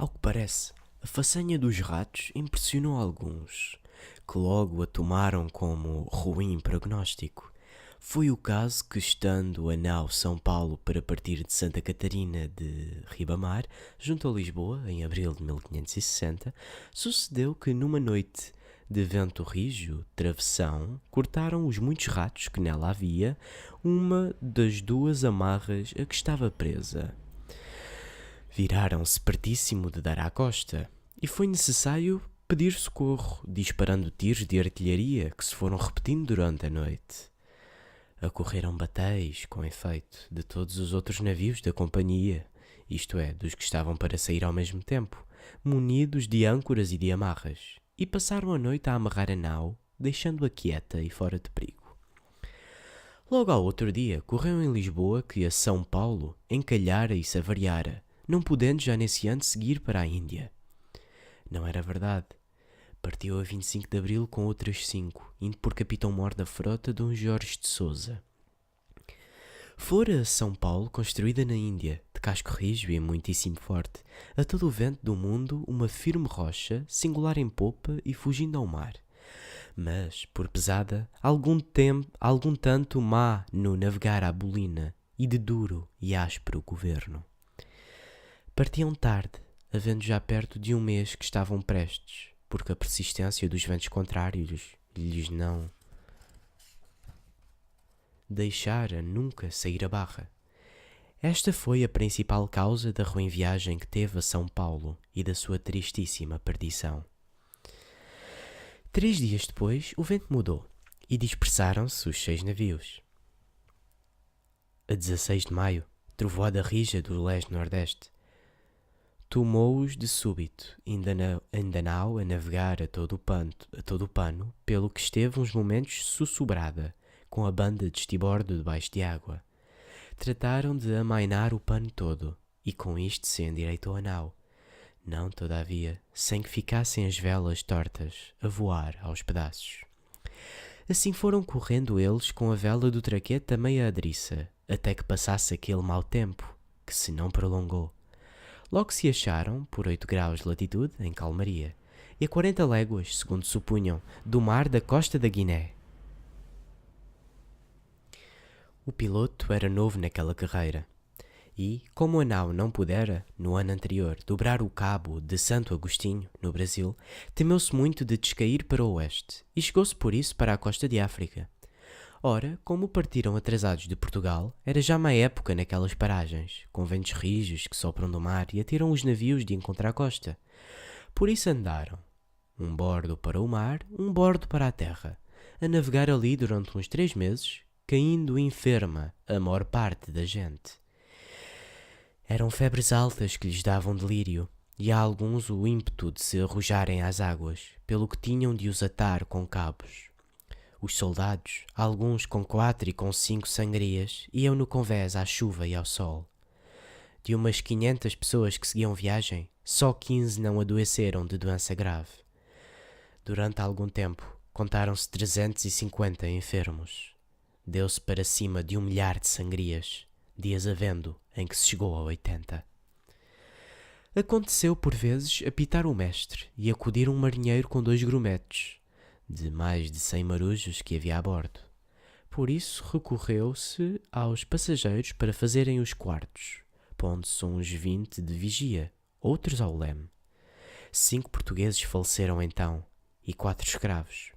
Ao que parece, a façanha dos ratos impressionou alguns, que logo a tomaram como ruim prognóstico. Foi o caso que, estando a nau São Paulo para partir de Santa Catarina de Ribamar, junto a Lisboa, em abril de 1560, sucedeu que numa noite de vento rijo, travessão, cortaram os muitos ratos que nela havia uma das duas amarras a que estava presa. Viraram-se pertíssimo de dar à costa, e foi necessário pedir socorro, disparando tiros de artilharia que se foram repetindo durante a noite. Ocorreram batéis, com efeito, de todos os outros navios da companhia, isto é, dos que estavam para sair ao mesmo tempo, munidos de âncoras e de amarras, e passaram a noite a amarrar a nau, deixando-a quieta e fora de perigo. Logo ao outro dia, correu em Lisboa que a São Paulo encalhara e se avariara, não podendo já nesse ano seguir para a Índia. Não era verdade. Partiu a 25 de abril com outras 5, indo por capitão-mor da frota Dom Jorge de Sousa. Fora a São Paulo construída na Índia, de casco rijo e muitíssimo forte, a todo o vento do mundo uma firme rocha, singular em popa e fugindo ao mar. Mas, por pesada, algum tanto má no navegar à bolina, e de duro e áspero governo. Partiam tarde, havendo já perto de um mês que estavam prestes, porque a persistência dos ventos contrários lhes não deixara nunca sair a barra. Esta foi a principal causa da ruim viagem que teve a São Paulo e da sua tristíssima perdição. 3 dias depois, o vento mudou e dispersaram-se os 6 navios. A 16 de maio, trovoada rija do leste-nordeste, tomou-os de súbito, ainda nau a navegar a todo o pano, pelo que esteve uns momentos sussurrada, com a banda de estibordo debaixo de água. Trataram de amainar o pano todo, e com isto se endireitou a nau. Não, todavia, sem que ficassem as velas tortas, a voar aos pedaços. Assim foram correndo eles com a vela do traquete a meia adriça, até que passasse aquele mau tempo, que se não prolongou. Logo se acharam, por 8 graus de latitude, em calmaria, e a 40 léguas, segundo supunham, do mar da costa da Guiné. O piloto era novo naquela carreira, e, como a nau não pudera, no ano anterior, dobrar o cabo de Santo Agostinho, no Brasil, temeu-se muito de descair para o oeste, e chegou-se por isso para a costa de África. Ora, como partiram atrasados de Portugal, era já má época naquelas paragens, com ventos rijos que sopram do mar e atiram os navios de encontrar a costa. Por isso andaram, um bordo para o mar, um bordo para a terra, a navegar ali durante uns 3 meses, caindo enferma a maior parte da gente. Eram febres altas que lhes davam delírio, e a alguns o ímpeto de se arrojarem às águas, pelo que tinham de os atar com cabos. Os soldados, alguns com 4 e com 5 sangrias, iam no convés à chuva e ao sol. De umas 500 pessoas que seguiam viagem, só 15 não adoeceram de doença grave. Durante algum tempo, contaram-se 350 enfermos. Deu-se para cima de 1 milhar de sangrias, dias havendo em que se chegou a 80. Aconteceu por vezes apitar o mestre e acudir um marinheiro com 2 grumetes, de mais de 100 marujos que havia a bordo. Por isso recorreu-se aos passageiros para fazerem os quartos, pondo-se uns 20 de vigia, outros ao leme. 5 portugueses faleceram então, e 4 escravos.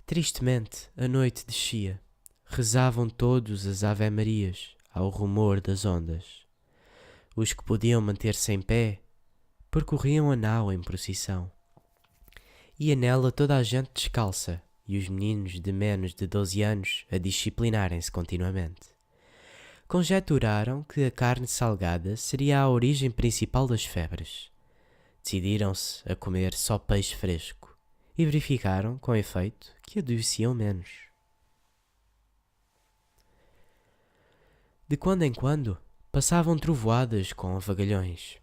Tristemente, a noite descia. Rezavam todos as Ave-Marias ao rumor das ondas. Os que podiam manter-se em pé percorriam a nau em procissão. Ia nela toda a gente descalça, e os meninos de menos de 12 anos a disciplinarem-se continuamente. Conjeturaram que a carne salgada seria a origem principal das febres. Decidiram-se a comer só peixe fresco, e verificaram, com efeito, que adoeciam menos. De quando em quando, passavam trovoadas com vagalhões.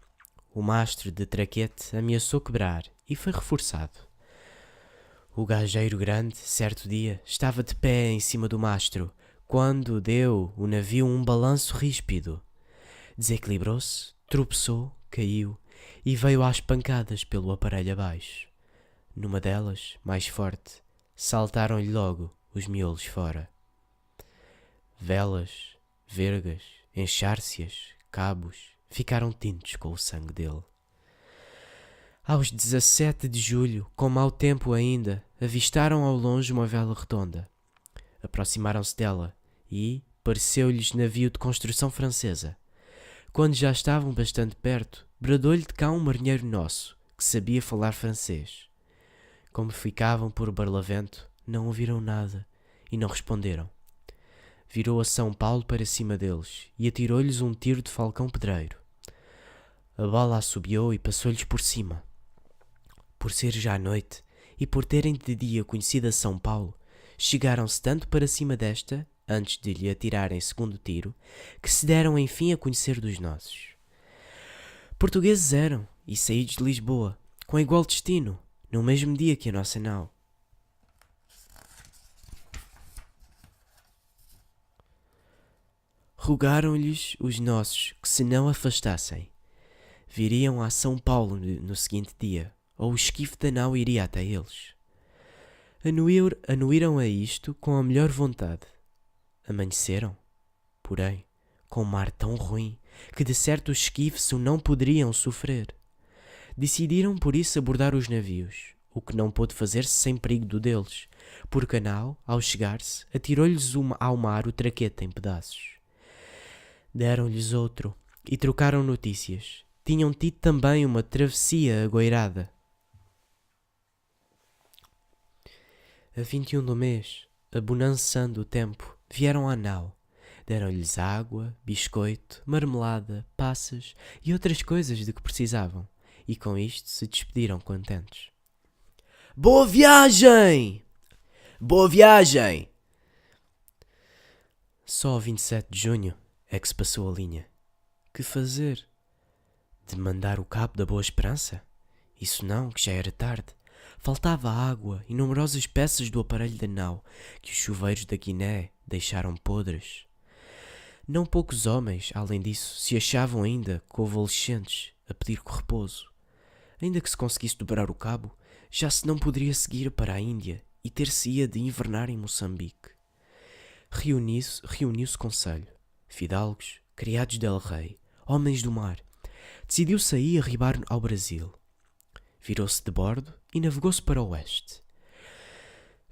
O mastro de traquete ameaçou quebrar, e foi reforçado. O gajeiro grande, certo dia, estava de pé em cima do mastro, quando deu o navio um balanço ríspido. Desequilibrou-se, tropeçou, caiu, e veio às pancadas pelo aparelho abaixo. Numa delas, mais forte, saltaram-lhe logo os miolos fora. Velas, vergas, enxárcias, cabos, ficaram tintos com o sangue dele. Aos 17 de julho, com mau tempo ainda, avistaram ao longe uma vela redonda. Aproximaram-se dela e pareceu-lhes navio de construção francesa. Quando já estavam bastante perto, bradou-lhe de cá um marinheiro nosso, que sabia falar francês. Como ficavam por Barlavento, não ouviram nada e não responderam. Virou a São Paulo para cima deles e atirou-lhes um tiro de falcão pedreiro. A bala assobiou e passou-lhes por cima. Por ser já noite e por terem de dia conhecido a São Paulo, chegaram-se tanto para cima desta, antes de lhe atirarem segundo tiro, que se deram enfim a conhecer dos nossos. Portugueses eram, e saídos de Lisboa, com igual destino, no mesmo dia que a nossa nau. Rogaram-lhes os nossos que se não afastassem. Viriam a São Paulo no seguinte dia, ou o esquife da nau iria até eles. Anuíram a isto com a melhor vontade. Amanheceram, porém, com um mar tão ruim que de certo os esquifes o não poderiam sofrer. Decidiram por isso abordar os navios, o que não pôde fazer-se sem perigo do deles, porque a nau, ao chegar-se, atirou-lhes ao mar o traquete em pedaços. Deram-lhes outro e trocaram notícias. Tinham tido também uma travessia agoirada. A 21 do mês, abonançando o tempo, vieram à nau. Deram-lhes água, biscoito, marmelada, passas e outras coisas de que precisavam, e com isto se despediram contentes. Boa viagem! Boa viagem! Só ao 27 de junho é que se passou a linha. Que fazer? De mandar o cabo da Boa Esperança? Isso não, que já era tarde. Faltava água e numerosas peças do aparelho da nau que os chuveiros da Guiné deixaram podres. Não poucos homens, além disso, se achavam ainda convalescentes a pedir repouso. Ainda que se conseguisse dobrar o cabo, já se não poderia seguir para a Índia e ter-se-ia de invernar em Moçambique. Reuniu-se conselho. Fidalgos, criados del rei, homens do mar. Decidiu-se aí arribar ao Brasil. Virou-se de bordo e navegou-se para o oeste.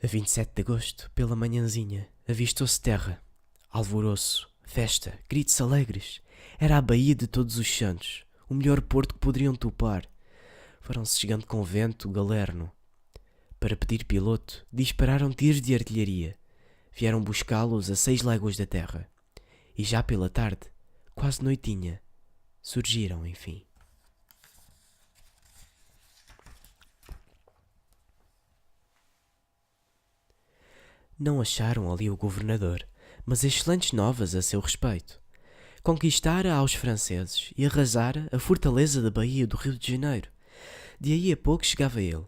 A 27 de agosto, pela manhãzinha, avistou-se terra. Alvoroço, festa, gritos alegres. Era a Baía de Todos os Santos, o melhor porto que poderiam topar. Foram-se chegando com vento galerno. Para pedir piloto, dispararam tiros de artilharia. Vieram buscá-los a 6 léguas da terra. E já pela tarde, quase noitinha, surgiram, enfim. Não acharam ali o governador, mas excelentes novas a seu respeito. Conquistara aos franceses e arrasara a fortaleza da Baía do Rio de Janeiro. De aí a pouco chegava ele.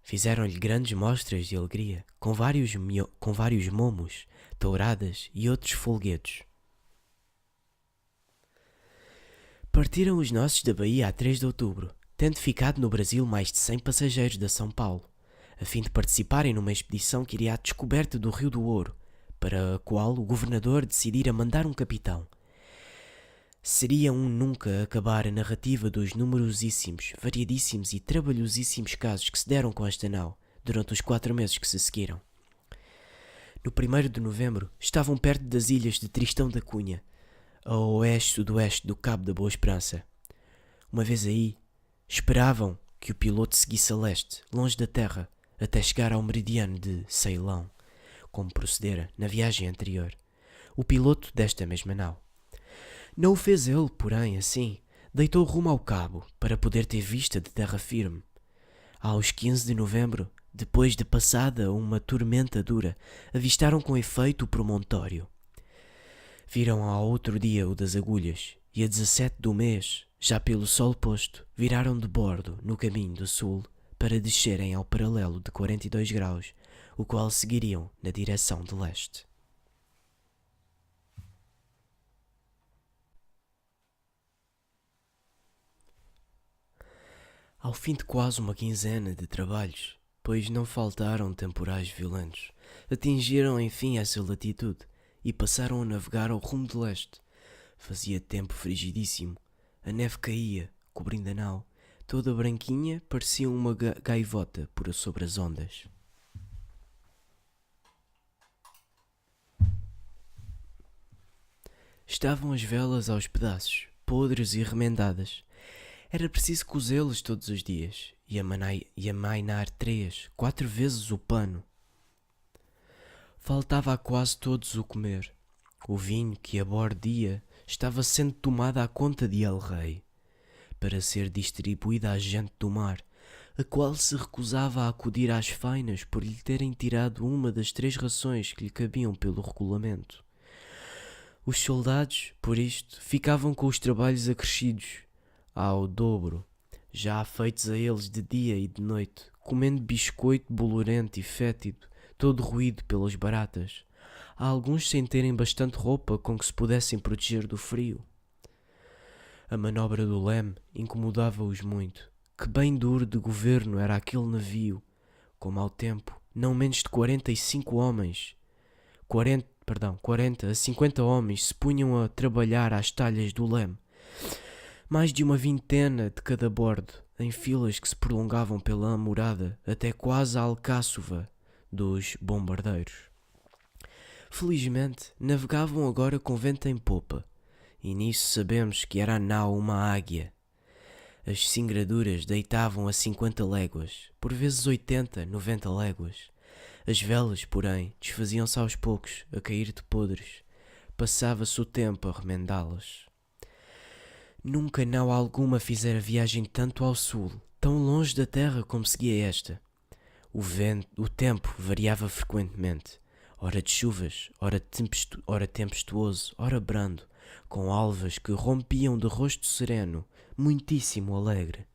Fizeram-lhe grandes mostras de alegria, com vários momos, touradas e outros folguedos. Partiram os nossos da Bahia a 3 de outubro, tendo ficado no Brasil mais de 100 passageiros da São Paulo, a fim de participarem numa expedição que iria à descoberta do Rio do Ouro, para a qual o governador decidira mandar um capitão. Seria nunca acabar a narrativa dos numerosíssimos, variadíssimos e trabalhosíssimos casos que se deram com esta nau durante os 4 meses que se seguiram. No 1º de novembro estavam perto das ilhas de Tristão da Cunha, a oeste-sudoeste do Cabo da Boa Esperança. Uma vez aí, esperavam que o piloto seguisse a leste, longe da terra, até chegar ao meridiano de Ceilão, como procedera na viagem anterior, o piloto desta mesma nau. Não o fez ele, porém, assim, deitou rumo ao cabo, para poder ter vista de terra firme. Aos 15 de novembro, depois de passada uma tormenta dura, avistaram com efeito o promontório. Viram ao outro dia o das agulhas, e a 17 do mês, já pelo sol posto, viraram de bordo no caminho do sul para descerem ao paralelo de 42 graus, o qual seguiriam na direção de leste. Ao fim de quase uma quinzena de trabalhos, pois não faltaram temporais violentos, atingiram enfim essa latitude e passaram a navegar ao rumo de leste. Fazia tempo frigidíssimo, a neve caía, cobrindo a nau, toda branquinha, parecia uma gaivota por sobre as ondas. Estavam as velas aos pedaços, podres e remendadas. Era preciso cozê-las todos os dias e amainar 3, 4 vezes o pano. Faltava a quase todos o comer. O vinho que a bordia estava sendo tomado à conta de El Rei, para ser distribuída à gente do mar, a qual se recusava a acudir às fainas por lhe terem tirado uma das 3 rações que lhe cabiam pelo regulamento. Os soldados, por isto, ficavam com os trabalhos acrescidos ao dobro, já feitos a eles de dia e de noite, comendo biscoito bolorento e fétido, todo roído pelas baratas. Há alguns sem terem bastante roupa com que se pudessem proteger do frio. A manobra do leme incomodava-os muito. Que bem duro de governo era aquele navio, como ao tempo, não menos de 45 homens, 40 a 50 homens se punham a trabalhar às talhas do leme. Mais de uma vintena de cada bordo, em filas que se prolongavam pela amurada até quase a alcáçova dos bombardeiros. Felizmente, navegavam agora com vento em popa, e nisso sabemos que era a nau uma águia. As singraduras deitavam a 50 léguas, por vezes 80, 90 léguas. As velas, porém, desfaziam-se aos poucos, a cair de podres. Passava-se o tempo a remendá-las. Nunca nau alguma fizera viagem tanto ao sul, tão longe da terra como seguia esta. O tempo variava frequentemente, ora de chuvas, ora tempestuoso, ora brando, com alvas que rompiam de rosto sereno, muitíssimo alegre.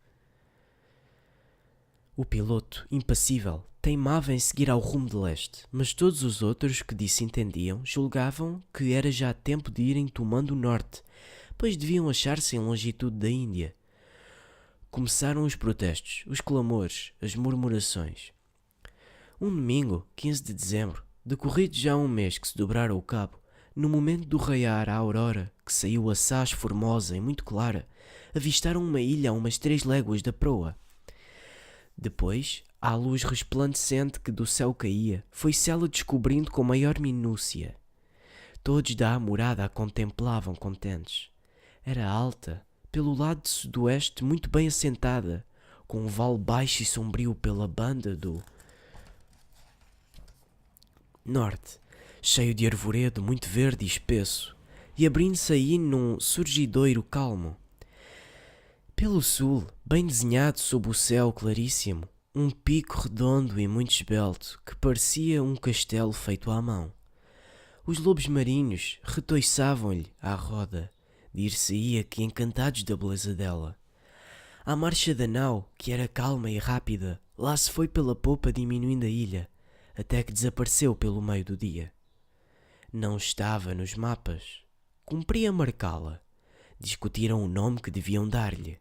O piloto, impassível, teimava em seguir ao rumo de leste, mas todos os outros que disso entendiam julgavam que era já tempo de irem tomando o norte, pois deviam achar-se em longitude da Índia. Começaram os protestos, os clamores, as murmurações. Um domingo, 15 de dezembro, decorrido já um mês que se dobrara o cabo, no momento do raiar a aurora, que saiu assaz formosa e muito clara, avistaram uma ilha a umas 3 léguas da proa. Depois, à luz resplandecente que do céu caía, foi-se ela descobrindo com maior minúcia. Todos da amurada a contemplavam contentes. Era alta, pelo lado de sudoeste muito bem assentada, com um vale baixo e sombrio pela banda do norte, cheio de arvoredo muito verde e espesso, e abrindo-se aí num surgidoiro calmo. Pelo sul, bem desenhado sob o céu claríssimo, um pico redondo e muito esbelto, que parecia um castelo feito à mão. Os lobos marinhos retoiçavam-lhe à roda, dir-se-ia que encantados da beleza dela. À marcha da nau, que era calma e rápida, lá se foi pela popa diminuindo a ilha, até que desapareceu pelo meio do dia. Não estava nos mapas. Cumpria marcá-la. Discutiram o nome que deviam dar-lhe.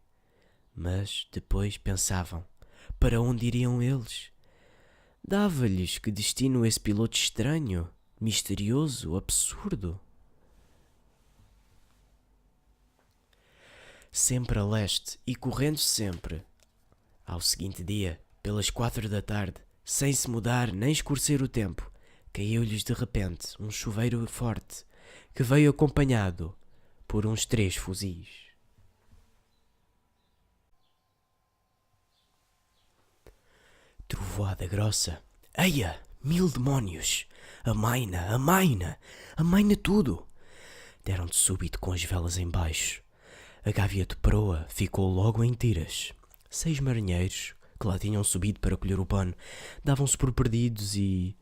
Mas depois pensavam, para onde iriam eles? Dava-lhes que destino esse piloto estranho, misterioso, absurdo? Sempre a leste e correndo sempre. Ao seguinte dia, pelas 4 da tarde, sem se mudar nem escurecer o tempo, caiu-lhes de repente um chuveiro forte, que veio acompanhado por uns 3 fuzis. Trovoada grossa. Eia, 1000 demónios! Amaina, amaina! Amaina tudo! Deram de súbito com as velas em baixo. A gávea de proa ficou logo em tiras. 6 marinheiros, que lá tinham subido para colher o pano, davam-se por perdidos e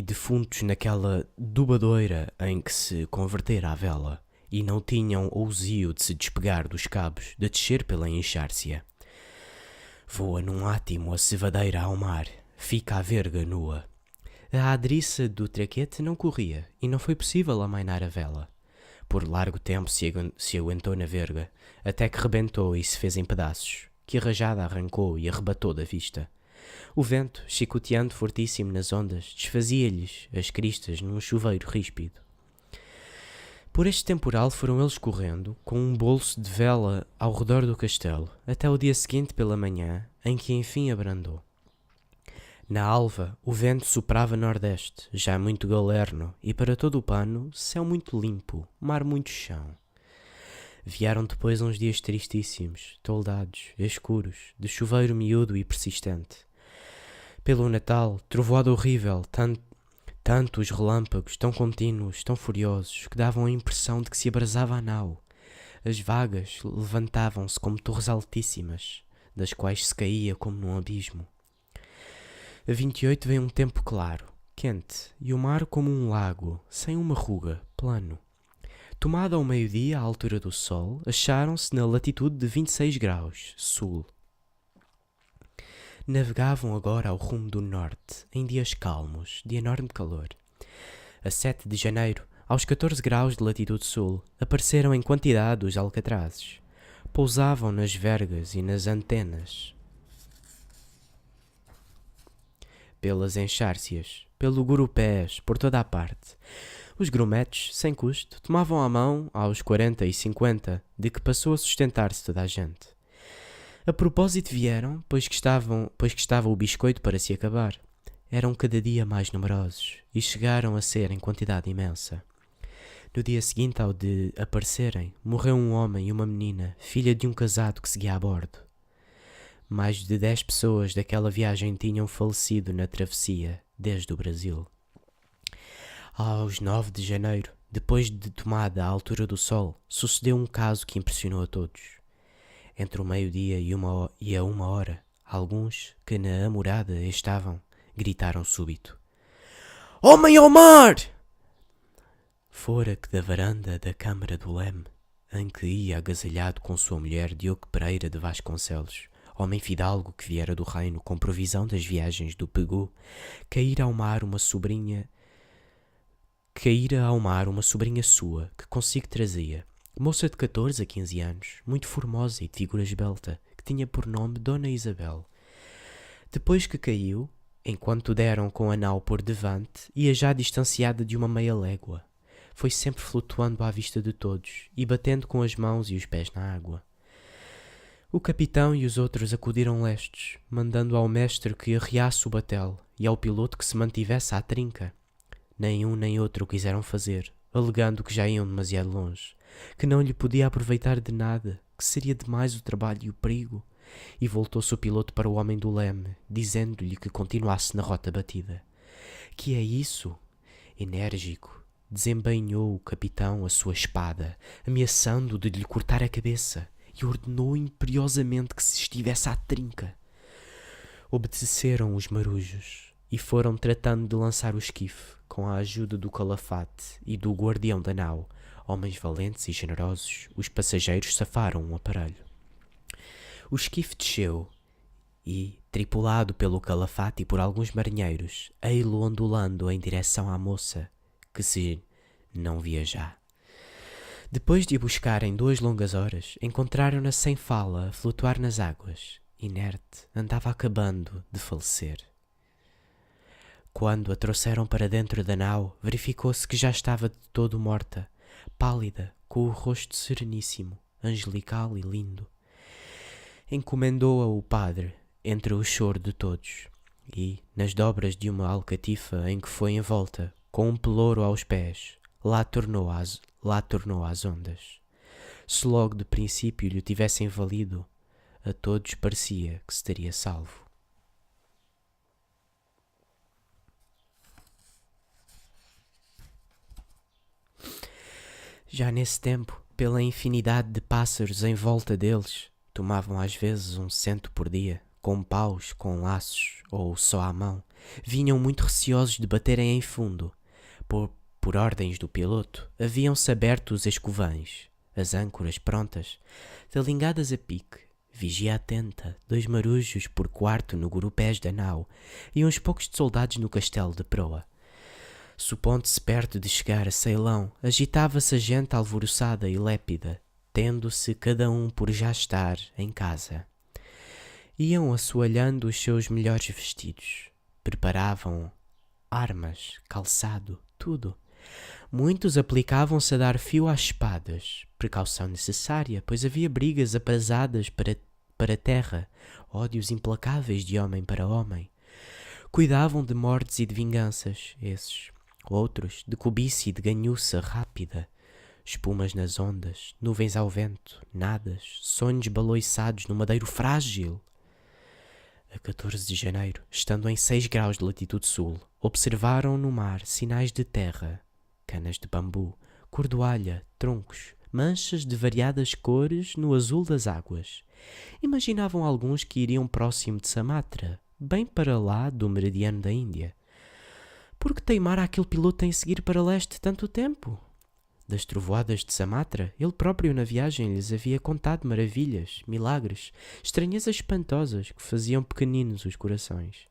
defuntos naquela dubadoira em que se convertera a vela, e não tinham ousio de se despegar dos cabos, de descer pela enxárcia. Voa num átimo a cevadeira ao mar, fica a verga nua. A adriça do traquete não corria, e não foi possível amainar a vela. Por largo tempo se aguentou na verga, até que rebentou e se fez em pedaços, que a rajada arrancou e arrebatou da vista. O vento, chicoteando fortíssimo nas ondas, desfazia-lhes as cristas num chuveiro ríspido. Por este temporal foram eles correndo, com um bolso de vela ao redor do castelo, até o dia seguinte pela manhã, em que enfim abrandou. Na alva, o vento soprava nordeste, já muito galerno, e para todo o pano, céu muito limpo, mar muito chão. Vieram depois uns dias tristíssimos, toldados, escuros, de chuveiro miúdo e persistente. Pelo Natal, trovoada horrível, tanto os relâmpagos, tão contínuos, tão furiosos, que davam a impressão de que se abrasava a nau. As vagas levantavam-se como torres altíssimas, das quais se caía como num abismo. A 28 veio um tempo claro, quente, e o mar como um lago, sem uma ruga, plano. Tomado ao meio-dia, à altura do sol, acharam-se na latitude de 26 graus, sul. Navegavam agora ao rumo do norte, em dias calmos, de enorme calor. A 7 de janeiro, aos 14 graus de latitude sul, apareceram em quantidade os alcatrazes. Pousavam nas vergas e nas antenas, pelas enxárcias, pelo gurupés, por toda a parte. Os grumetes, sem custo, tomavam a mão aos 40 e 50, de que passou a sustentar-se toda a gente. A propósito vieram, pois que estava o biscoito para se acabar. Eram cada dia mais numerosos, e chegaram a ser em quantidade imensa. No dia seguinte ao de aparecerem, morreu um homem e uma menina, filha de um casado que seguia a bordo. Mais de 10 pessoas daquela viagem tinham falecido na travessia, desde o Brasil. Aos 9 de janeiro, depois de tomada a altura do sol, sucedeu um caso que impressionou a todos. Entre o meio-dia e a 1 hora, alguns que na amorada estavam, gritaram súbito: "Homem ao mar!" Fora que da varanda da Câmara do Leme, em que ia agasalhado com sua mulher Diogo Pereira de Vasconcelos, homem fidalgo que viera do reino com provisão das viagens do Pegu, caíra ao mar uma sobrinha sua, que consigo trazia, moça de 14 a 15 anos, muito formosa e de figura esbelta, que tinha por nome Dona Isabel. Depois que caiu, enquanto deram com a nau por devante, ia já distanciada de uma meia légua. Foi sempre flutuando à vista de todos, e batendo com as mãos e os pés na água. O capitão e os outros acudiram lestes, mandando ao mestre que arriasse o batel e ao piloto que se mantivesse à trinca. Nem um nem outro o quiseram fazer, alegando que já iam demasiado longe, que não lhe podia aproveitar de nada, que seria demais o trabalho e o perigo, e voltou-se o piloto para o homem do leme, dizendo-lhe que continuasse na rota batida. "Que é isso?" Enérgico, desembainhou o capitão a sua espada, ameaçando de lhe cortar a cabeça, e ordenou imperiosamente que se estivesse à trinca. Obedeceram os marujos e foram tratando de lançar o esquife, com a ajuda do calafate e do guardião da nau. Homens valentes e generosos, os passageiros safaram um aparelho. O esquife desceu e, tripulado pelo calafate e por alguns marinheiros, ei-lo ondulando em direção à moça, que se não via já. Depois de a buscarem 2 longas horas, encontraram-na sem fala a flutuar nas águas. Inerte, andava acabando de falecer. Quando a trouxeram para dentro da nau, verificou-se que já estava de todo morta, pálida, com o rosto sereníssimo, angelical e lindo. Encomendou-a o padre, entre o choro de todos, e, nas dobras de uma alcatifa em que foi envolta, com um pelouro aos pés, lá tornou às ondas. Se logo de princípio lhe tivessem valido, a todos parecia que se teria salvo. Já nesse tempo, pela infinidade de pássaros em volta deles, tomavam às vezes 100 por dia, com paus, com laços ou só à mão, vinham muito receosos de baterem em fundo. Por ordens do piloto, haviam-se aberto os escovães, as âncoras prontas, talingadas a pique, vigia atenta, 2 marujos por quarto no gurupés da nau e uns poucos de soldados no castelo de proa. Supondo-se perto de chegar a Ceilão, agitava-se a gente alvoroçada e lépida, tendo-se cada um por já estar em casa. Iam assoalhando os seus melhores vestidos, preparavam armas, calçado, tudo. Muitos aplicavam-se a dar fio às espadas, precaução necessária, pois havia brigas aprazadas para terra, ódios implacáveis de homem para homem. Cuidavam de mortes e de vinganças, esses. Outros, de cobiça e de ganhuça rápida. Espumas nas ondas, nuvens ao vento, nadas, sonhos baloiçados no madeiro frágil. A 14 de janeiro, estando em 6 graus de latitude sul, observaram no mar sinais de terra, canas de bambu, cordoalha, troncos, manchas de variadas cores no azul das águas. Imaginavam alguns que iriam próximo de Sumatra, bem para lá do meridiano da Índia. Por que teimara aquele piloto em seguir para leste tanto tempo? Das trovoadas de Sumatra, ele próprio na viagem lhes havia contado maravilhas, milagres, estranhezas espantosas que faziam pequeninos os corações.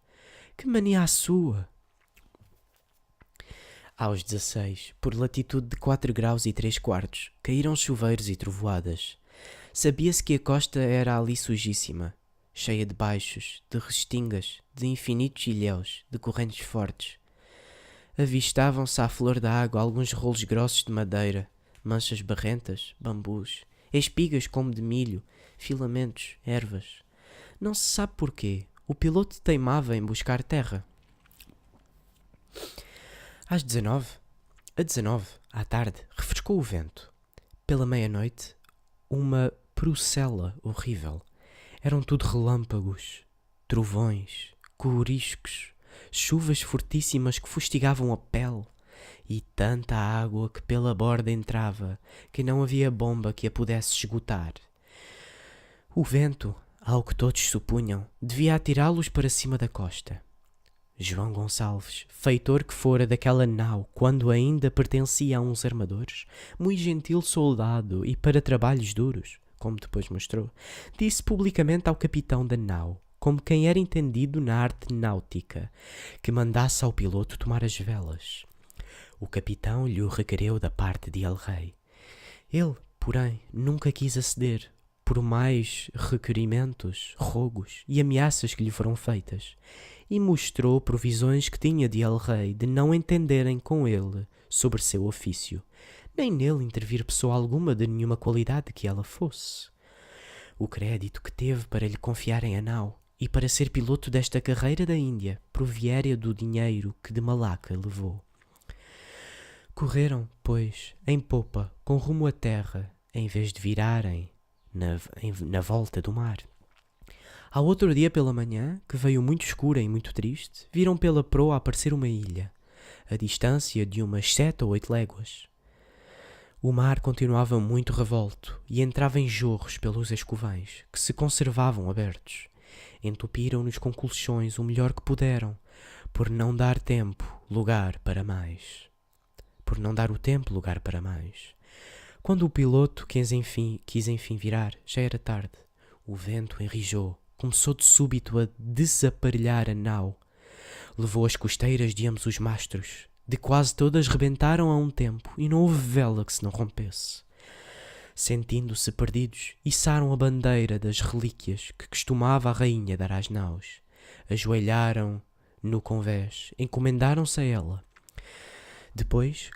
Que mania a sua! Aos 16, por latitude de 4 graus e 3 quartos, caíram chuveiros e trovoadas. Sabia-se que a costa era ali sujíssima, cheia de baixos, de restingas, de infinitos ilhéus, de correntes fortes. Avistavam-se à flor da água alguns rolos grossos de madeira, manchas barrentas, bambus, espigas como de milho, filamentos, ervas. Não se sabe porquê, o piloto teimava em buscar terra. Às 19, à tarde, refrescou o vento. Pela meia-noite, uma procela horrível. Eram tudo relâmpagos, trovões, coriscos, chuvas fortíssimas que fustigavam a pele, e tanta água que pela borda entrava, que não havia bomba que a pudesse esgotar. O vento, ao que todos supunham, devia atirá-los para cima da costa. João Gonçalves, feitor que fora daquela nau quando ainda pertencia a uns armadores, muito gentil soldado e para trabalhos duros, como depois mostrou, disse publicamente ao capitão da nau, como quem era entendido na arte náutica, que mandasse ao piloto tomar as velas. O capitão lhe o requereu da parte de El-Rei. Ele, porém, nunca quis aceder, por mais requerimentos, rogos e ameaças que lhe foram feitas, e mostrou provisões que tinha de El-Rei de não entenderem com ele sobre seu ofício, nem nele intervir pessoa alguma de nenhuma qualidade que ela fosse. O crédito que teve para lhe confiarem a nau e para ser piloto desta carreira da Índia proviera do dinheiro que de Malaca levou. Correram, pois, em popa, com rumo à terra, em vez de virarem na volta do mar. Ao outro dia pela manhã, que veio muito escura e muito triste, viram pela proa aparecer uma ilha, a distância de umas 7 ou 8 léguas. O mar continuava muito revolto e entrava em jorros pelos escovões, que se conservavam abertos. Entupiram-nos com colchões o melhor que puderam, por não dar lugar para mais. Quando o piloto quis enfim virar, já era tarde. O vento enrijou, começou de súbito a desaparelhar a nau. Levou as costeiras de ambos os mastros. De quase todas rebentaram a um tempo, e não houve vela que se não rompesse. Sentindo-se perdidos, içaram a bandeira das relíquias que costumava a rainha dar às naus. Ajoelharam no convés, encomendaram-se a ela. Depois,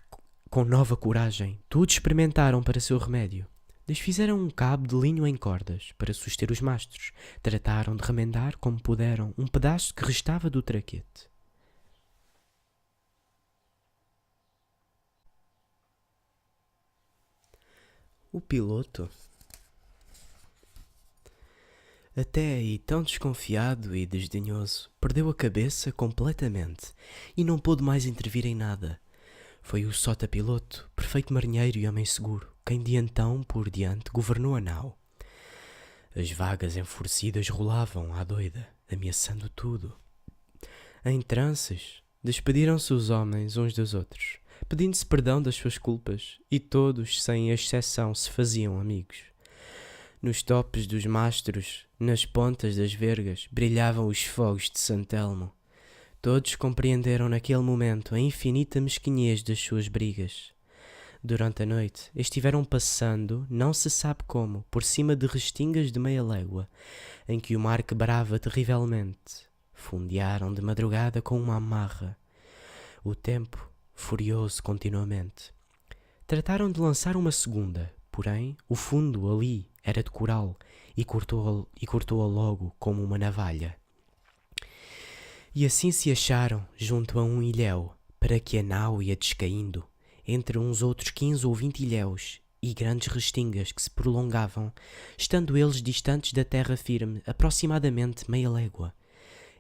com nova coragem, tudo experimentaram para seu remédio. Desfizeram um cabo de linho em cordas para suster os mastros. Trataram de remendar, como puderam, um pedaço que restava do traquete. O piloto, até aí tão desconfiado e desdenhoso, perdeu a cabeça completamente e não pôde mais intervir em nada. Foi o sota-piloto, perfeito marinheiro e homem seguro, quem de então por diante governou a nau. As vagas enfurecidas rolavam à doida, ameaçando tudo. Em trances, despediram-se os homens uns dos outros, pedindo-se perdão das suas culpas, e todos, sem exceção, se faziam amigos. Nos topes dos mastros, nas pontas das vergas, brilhavam os fogos de Santelmo. Todos compreenderam naquele momento a infinita mesquinhez das suas brigas. Durante a noite, estiveram passando, não se sabe como, por cima de restingas de meia légua, em que o mar quebrava terrivelmente. Fundearam de madrugada com uma amarra. O tempo, furioso continuamente. Trataram de lançar uma segunda, porém, o fundo ali era de coral e cortou-a logo como uma navalha. E assim se acharam junto a um ilhéu, para que a nau ia descaindo, entre uns outros 15 ou 20 ilhéus e grandes restingas que se prolongavam, estando eles distantes da terra firme aproximadamente meia légua,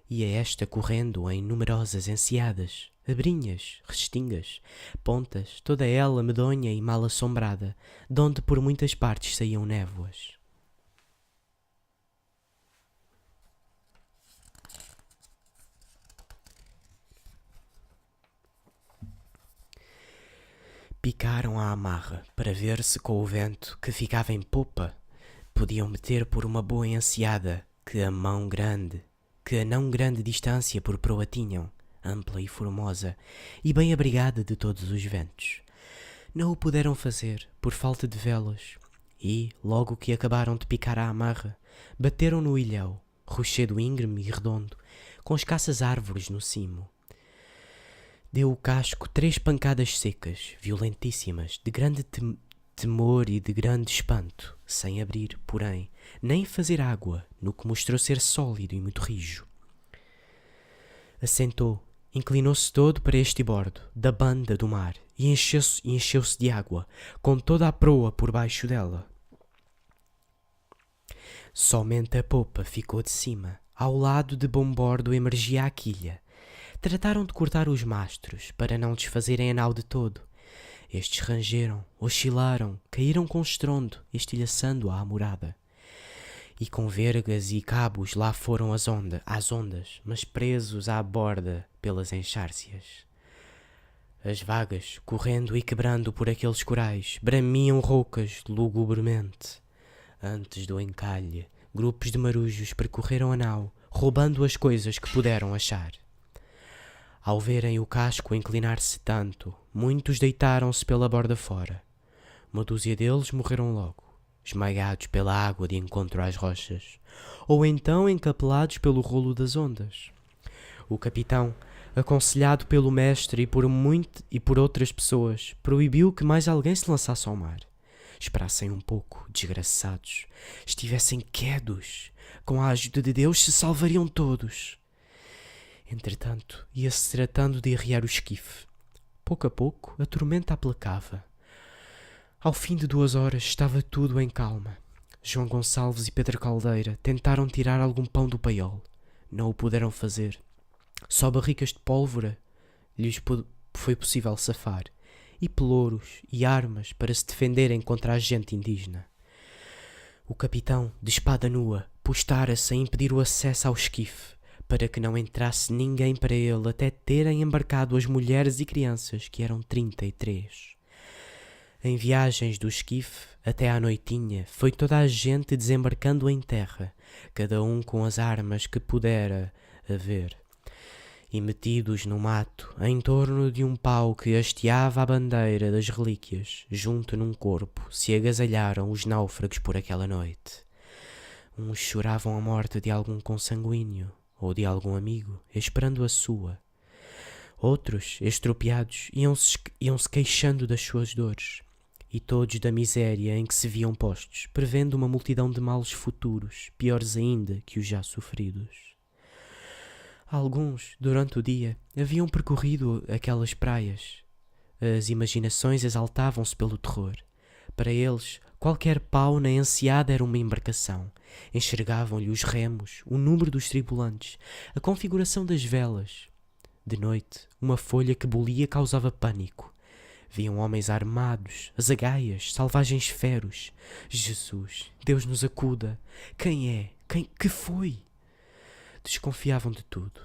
ia esta correndo em numerosas enseadas, abrinhas, restingas, pontas, toda ela medonha e mal assombrada, donde por muitas partes saíam névoas. Picaram a amarra para ver se com o vento que ficava em popa podiam meter por uma boa enseada que a não grande distância por proa tinham, ampla e formosa, e bem abrigada de todos os ventos. Não o puderam fazer por falta de velas, e, logo que acabaram de picar a amarra, bateram no ilhéu, rochedo íngreme e redondo, com escassas árvores no cimo. Deu o casco 3 pancadas secas, violentíssimas, de grande temor e de grande espanto, sem abrir, porém, nem fazer água, no que mostrou ser sólido e muito rijo. Assentou, inclinou-se todo para este bordo, da banda do mar, e encheu-se de água, com toda a proa por baixo dela. Somente a popa ficou de cima, ao lado de bom bordo emergia a quilha. Trataram de cortar os mastros, para não desfazerem a nau de todo. Estes rangeram, oscilaram, caíram com estrondo, estilhaçando-a à morada. E com vergas e cabos lá foram às ondas, mas presos à borda pelas enxárcias. As vagas, correndo e quebrando por aqueles corais, bramiam roucas lugubremente. Antes do encalhe, grupos de marujos percorreram a nau, roubando as coisas que puderam achar. Ao verem o casco inclinar-se tanto, muitos deitaram-se pela borda fora. Uma dúzia deles morreram logo, esmagados pela água de encontro às rochas, ou então encapelados pelo rolo das ondas. O capitão, aconselhado pelo mestre e por outras pessoas, proibiu que mais alguém se lançasse ao mar. Esperassem um pouco, desgraçados, estivessem quedos, com a ajuda de Deus se salvariam todos. Entretanto, ia-se tratando de arriar o esquife. Pouco a pouco, a tormenta aplacava. Ao fim de 2 horas, estava tudo em calma. João Gonçalves e Pedro Caldeira tentaram tirar algum pão do paiol. Não o puderam fazer. Só barricas de pólvora lhes foi possível safar, e pelouros e armas para se defenderem contra a gente indígena. O capitão, de espada nua, postara-se a impedir o acesso ao esquife, para que não entrasse ninguém para ele até terem embarcado as mulheres e crianças, que eram 33. Em viagens do esquife, até à noitinha, foi toda a gente desembarcando em terra, cada um com as armas que pudera haver, e metidos no mato, em torno de um pau que hasteava a bandeira das relíquias, junto num corpo, se agasalharam os náufragos por aquela noite. Uns choravam a morte de algum consanguíneo, ou de algum amigo, esperando a sua. Outros, estropiados, iam-se queixando das suas dores, e todos da miséria em que se viam postos, prevendo uma multidão de males futuros, piores ainda que os já sofridos. Alguns, durante o dia, haviam percorrido aquelas praias. As imaginações exaltavam-se pelo terror. Para eles, qualquer pau na enseada era uma embarcação. Enxergavam-lhe os remos, o número dos tripulantes, a configuração das velas. De noite, uma folha que bolia causava pânico. Viam homens armados, azagaias, selvagens feros. Jesus, Deus nos acuda! Quem é? Que foi? Desconfiavam de tudo.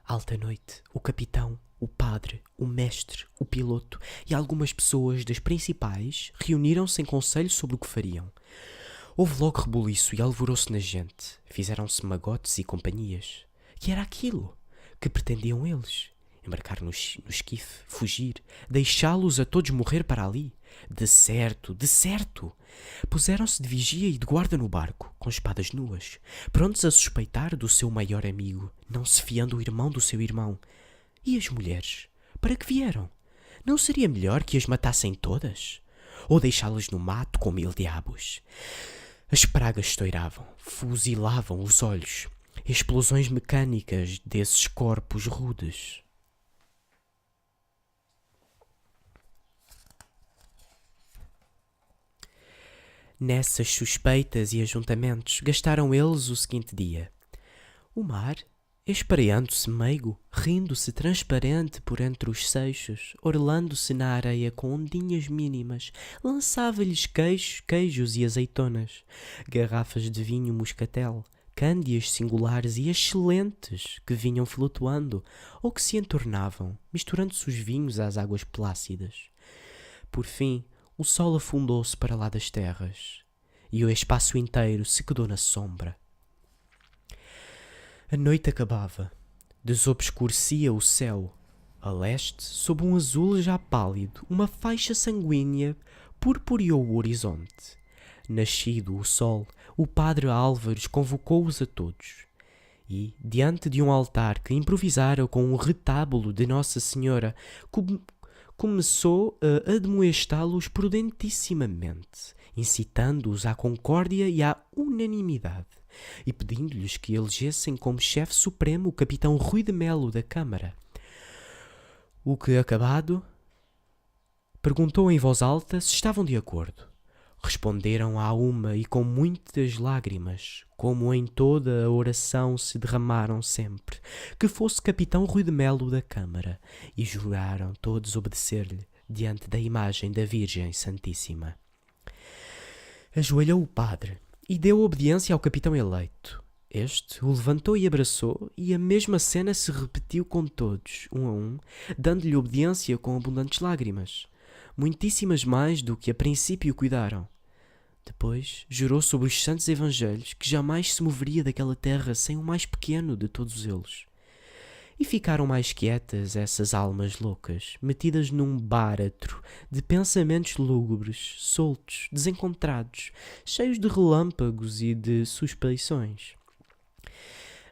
Alta noite, o capitão, o padre, o mestre, o piloto e algumas pessoas das principais reuniram-se em conselho sobre o que fariam. Houve logo rebuliço e alvoroço na gente. Fizeram-se magotes e companhias. Que era aquilo? Que pretendiam eles? Embarcar no esquife, fugir, deixá-los a todos morrer para ali? De certo, de certo! Puseram-se de vigia e de guarda no barco, com espadas nuas, prontos a suspeitar do seu maior amigo, não se fiando o irmão do seu irmão. E as mulheres? Para que vieram? Não seria melhor que as matassem todas? Ou deixá-las no mato com 1000 diabos? As pragas estouravam, fuzilavam os olhos, explosões mecânicas desses corpos rudes. Nessas suspeitas e ajuntamentos gastaram eles o seguinte dia. O mar, espreando-se meigo, rindo-se transparente por entre os seixos, orlando-se na areia com ondinhas mínimas, lançava-lhes queijos e azeitonas, garrafas de vinho moscatel, cândias singulares e excelentes que vinham flutuando ou que se entornavam, misturando-se os vinhos às águas plácidas. Por fim, o sol afundou-se para lá das terras e o espaço inteiro se quedou na sombra. A noite acabava, desobscurecia o céu. A leste, sob um azul já pálido, uma faixa sanguínea purpureou o horizonte. Nascido o sol, o padre Álvares convocou-os a todos. E, diante de um altar que improvisara com um retábulo de Nossa Senhora, começou a admoestá-los prudentissimamente, incitando-os à concórdia e à unanimidade, e pedindo-lhes que elegessem como chefe supremo o capitão Rui de Melo da Câmara. O que, acabado, perguntou em voz alta se estavam de acordo. Responderam à uma e com muitas lágrimas, como em toda a oração se derramaram sempre, que fosse capitão Rui de Melo da Câmara, e juraram todos obedecer-lhe diante da imagem da Virgem Santíssima. Ajoelhou o padre e deu obediência ao capitão eleito. Este o levantou e abraçou, e a mesma cena se repetiu com todos, um a um, dando-lhe obediência com abundantes lágrimas, muitíssimas mais do que a princípio cuidaram. Depois jurou sobre os santos evangelhos que jamais se moveria daquela terra sem o mais pequeno de todos eles. E ficaram mais quietas essas almas loucas, metidas num báratro de pensamentos lúgubres, soltos, desencontrados, cheios de relâmpagos e de suspeições.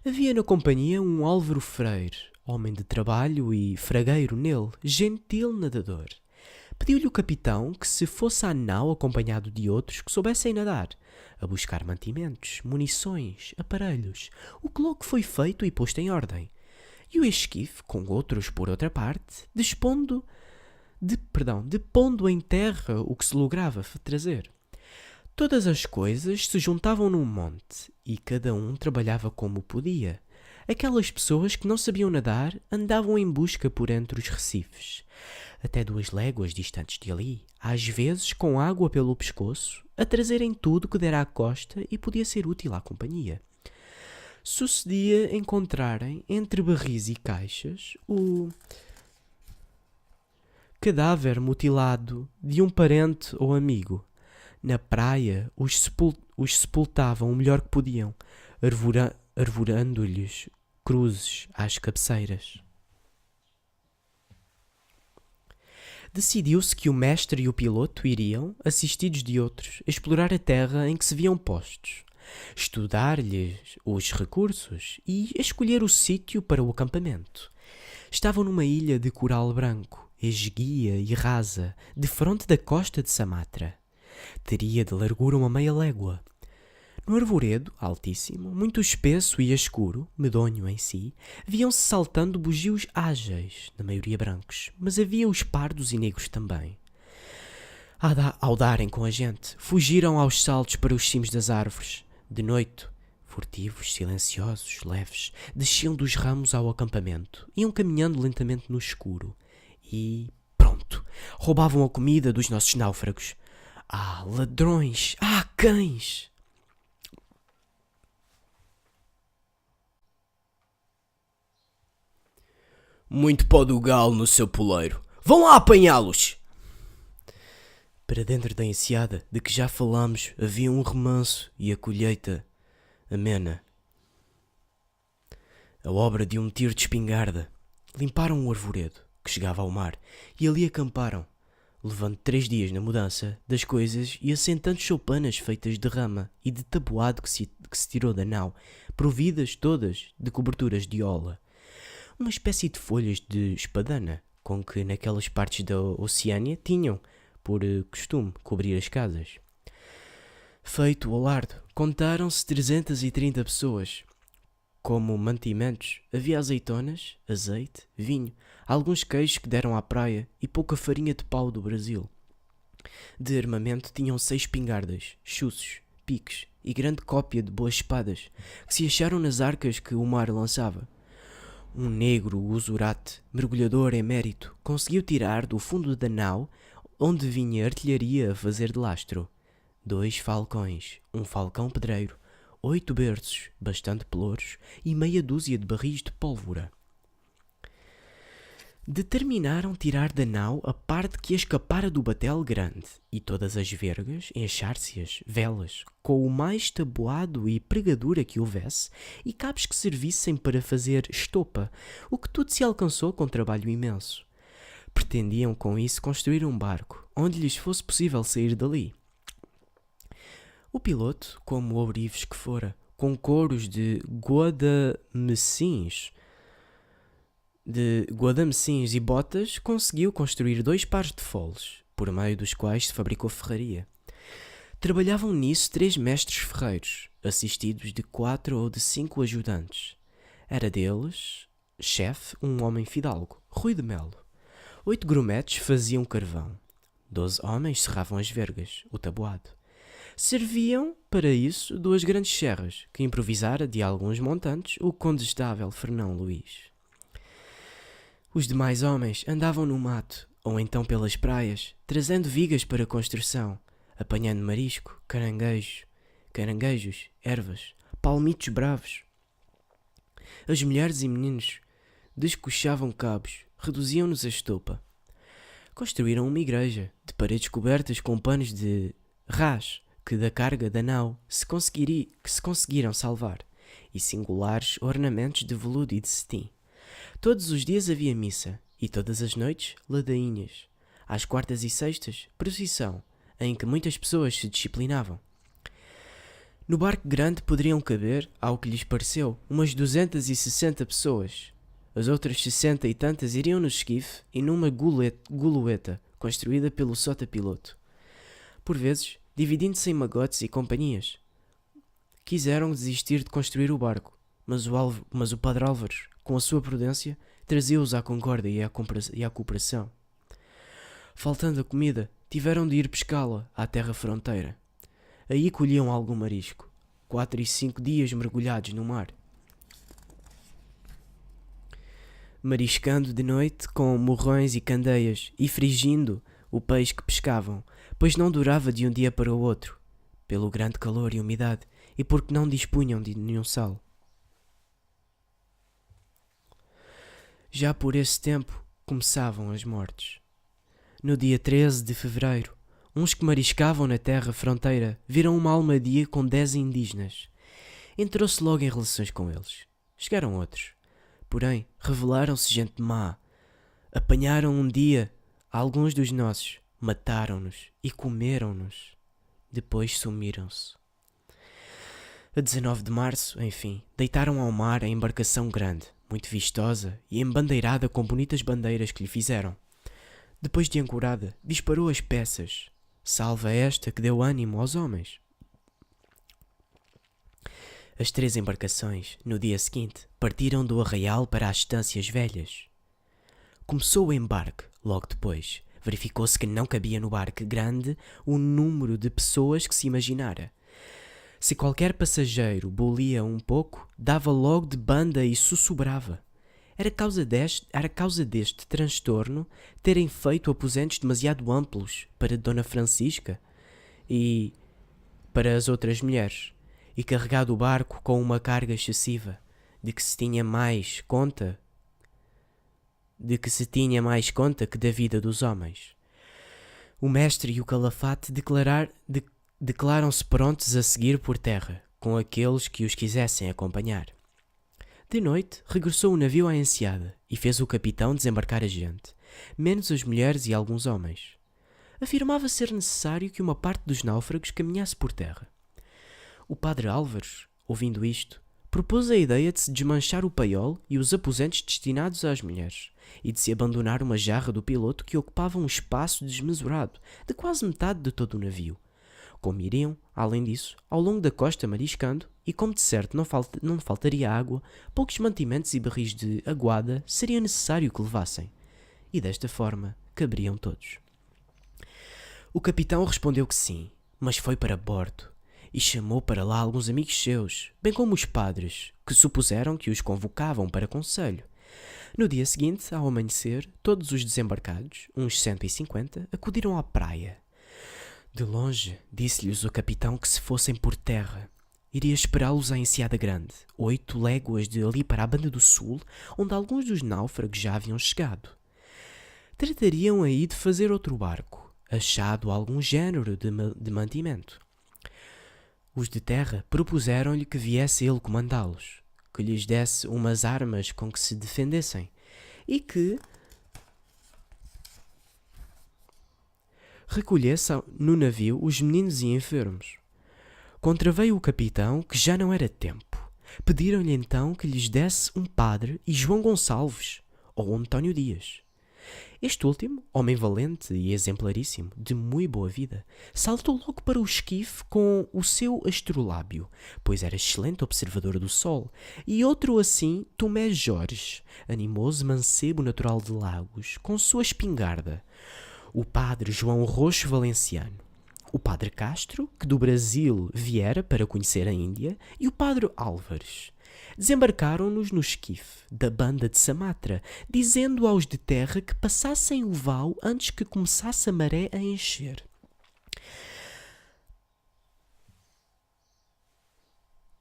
Havia na companhia um Álvaro Freire, homem de trabalho e fragueiro nele, gentil nadador. Pediu-lhe o capitão que se fosse à nau acompanhado de outros que soubessem nadar, a buscar mantimentos, munições, aparelhos, o que logo foi feito e posto em ordem. E o esquife, com outros por outra parte, depondo em terra o que se lograva trazer. Todas as coisas se juntavam num monte, e cada um trabalhava como podia. Aquelas pessoas que não sabiam nadar andavam em busca por entre os recifes, até 2 léguas distantes de ali, às vezes com água pelo pescoço, a trazerem tudo que dera à costa e podia ser útil à companhia. Sucedia encontrarem, entre barris e caixas, o cadáver mutilado de um parente ou amigo. Na praia, os sepultavam o melhor que podiam, arvorando-lhes cruzes às cabeceiras. Decidiu-se que o mestre e o piloto iriam, assistidos de outros, explorar a terra em que se viam postos, estudar-lhes os recursos e escolher o sítio para o acampamento. Estavam numa ilha de coral branco, esguia e rasa, defronte da costa de Samatra. Teria de largura uma meia légua. No arvoredo, altíssimo, muito espesso e escuro, medonho em si, viam-se saltando bugios ágeis, na maioria brancos, mas havia os pardos e negros também. Ao darem com a gente, fugiram aos saltos para os cimos das árvores. De noite, furtivos, silenciosos, leves, desciam dos ramos ao acampamento, iam caminhando lentamente no escuro. E, pronto, roubavam a comida dos nossos náufragos. Ah, ladrões! Ah, cães! Muito pó do galo no seu poleiro. Vão lá apanhá-los! Para dentro da enseada de que já falámos havia um remanso e a colheita amena. a obra de um tiro de espingarda. Limparam o arvoredo, que chegava ao mar, e ali acamparam, levando 3 dias na mudança das coisas e assentando choupanas feitas de rama e de tabuado que se tirou da nau, providas todas de coberturas de ola. Uma espécie de folhas de espadana, com que naquelas partes da Oceânia tinham, por costume, cobrir as casas. Feito o alarde, contaram-se 330 pessoas. Como mantimentos, havia azeitonas, azeite, vinho, alguns queijos que deram à praia e pouca farinha de pau do Brasil. De armamento tinham 6 espingardas, chuços, piques e grande cópia de boas espadas, que se acharam nas arcas que o mar lançava. Um negro usurate, mergulhador emérito, conseguiu tirar do fundo da nau, onde vinha artilharia a fazer de lastro, 2 falcões, um falcão pedreiro, 8 berços, bastante pelouros, e meia dúzia de barris de pólvora. Determinaram tirar da nau a parte que escapara do batel grande, e todas as vergas, enxárcias, velas, com o mais tabuado e pregadura que houvesse, e cabos que servissem para fazer estopa, o que tudo se alcançou com trabalho imenso. Pretendiam com isso construir um barco, onde lhes fosse possível sair dali. O piloto, como ourives que fora, com coros de guadamecins e botas, conseguiu construir 2 pares de foles, por meio dos quais se fabricou ferraria. Trabalhavam nisso 3 mestres ferreiros, assistidos de 4 ou de 5 ajudantes. Era deles, chefe, um homem fidalgo, Rui de Melo. 8 grumetes faziam carvão. 12 homens serravam as vergas, o tabuado. Serviam, para isso, 2 grandes serras, que improvisara de alguns montantes o condestável Fernão Luís. Os demais homens andavam no mato, ou então pelas praias, trazendo vigas para a construção, apanhando marisco, caranguejos, ervas, palmitos bravos. As mulheres e meninos descochavam cabos, reduziam-nos a estopa. Construíram uma igreja, de paredes cobertas com panos de rás, que da carga da nau se conseguiram salvar, e singulares ornamentos de veludo e de cetim. Todos os dias havia missa, e todas as noites, ladainhas. Às quartas e sextas, procissão, em que muitas pessoas se disciplinavam. No barco grande poderiam caber, ao que lhes pareceu, umas 260 pessoas. As outras 60 e tantas iriam no esquife e numa gulueta construída pelo sota-piloto. Por vezes, dividindo-se em magotes e companhias. Quiseram desistir de construir o barco, mas o padre Álvares, com a sua prudência, trazia-os à concórdia e à cooperação. Faltando a comida, tiveram de ir pescá-la à terra fronteira. Aí colhiam algum marisco, 4 e 5 dias mergulhados no mar. Mariscando de noite com morrões e candeias e frigindo o peixe que pescavam, pois não durava de um dia para o outro, pelo grande calor e umidade, e porque não dispunham de nenhum sal. Já por esse tempo começavam as mortes. No dia 13 de fevereiro, uns que mariscavam na terra fronteira viram uma almadia com 10 indígenas. Entrou-se logo em relações com eles. Chegaram outros. Porém, revelaram-se gente má. Apanharam um dia alguns dos nossos, mataram-nos e comeram-nos. Depois sumiram-se. A 19 de março, enfim, deitaram ao mar a embarcação grande, muito vistosa e embandeirada com bonitas bandeiras que lhe fizeram. Depois de ancorada, disparou as peças, salva esta que deu ânimo aos homens. As 3 embarcações, no dia seguinte, partiram do arraial para as estâncias velhas. Começou o embarque, logo depois. Verificou-se que não cabia no barco grande o número de pessoas que se imaginara. Se qualquer passageiro bolia um pouco, dava logo de banda e sussurrava. Era causa deste transtorno terem feito aposentos demasiado amplos para Dona Francisca e para as outras mulheres, e carregado o barco com uma carga excessiva, de que se tinha mais conta que da vida dos homens. O mestre e o calafate declaram-se prontos a seguir por terra, com aqueles que os quisessem acompanhar. De noite, regressou o navio à enseada e fez o capitão desembarcar a gente, menos as mulheres e alguns homens. Afirmava ser necessário que uma parte dos náufragos caminhasse por terra. O padre Álvares, ouvindo isto, propôs a ideia de se desmanchar o paiol e os aposentos destinados às mulheres, e de se abandonar uma jarra do piloto que ocupava um espaço desmesurado, de quase metade de todo o navio. Como iriam, além disso, ao longo da costa mariscando, e como de certo não faltaria água, poucos mantimentos e barris de aguada seria necessário que levassem. E desta forma, caberiam todos. O capitão respondeu que sim, mas foi para bordo, e chamou para lá alguns amigos seus, bem como os padres, que supuseram que os convocavam para conselho. No dia seguinte, ao amanhecer, todos os desembarcados, uns 150, acudiram à praia. De longe, disse-lhes o capitão que se fossem por terra. Iria esperá-los à Enseada Grande, 8 léguas de ali para a banda do sul, onde alguns dos náufragos já haviam chegado. Tratariam aí de fazer outro barco, achado algum género de mantimento. Os de terra propuseram-lhe que viesse ele comandá-los, que lhes desse umas armas com que se defendessem, e que recolhesse no navio os meninos e enfermos. Contraveio o capitão que já não era tempo. Pediram-lhe então que lhes desse um padre e João Gonçalves, ou António Dias. Este último, homem valente e exemplaríssimo, de muito boa vida, saltou logo para o esquife com o seu astrolábio, pois era excelente observador do sol, e outro assim, Tomé Jorge, animoso mancebo natural de Lagos, com sua espingarda, o padre João Roxo Valenciano, o padre Castro, que do Brasil viera para conhecer a Índia, e o padre Álvares. Desembarcaram-nos no esquife da banda de Samatra, dizendo aos de terra que passassem o val antes que começasse a maré a encher.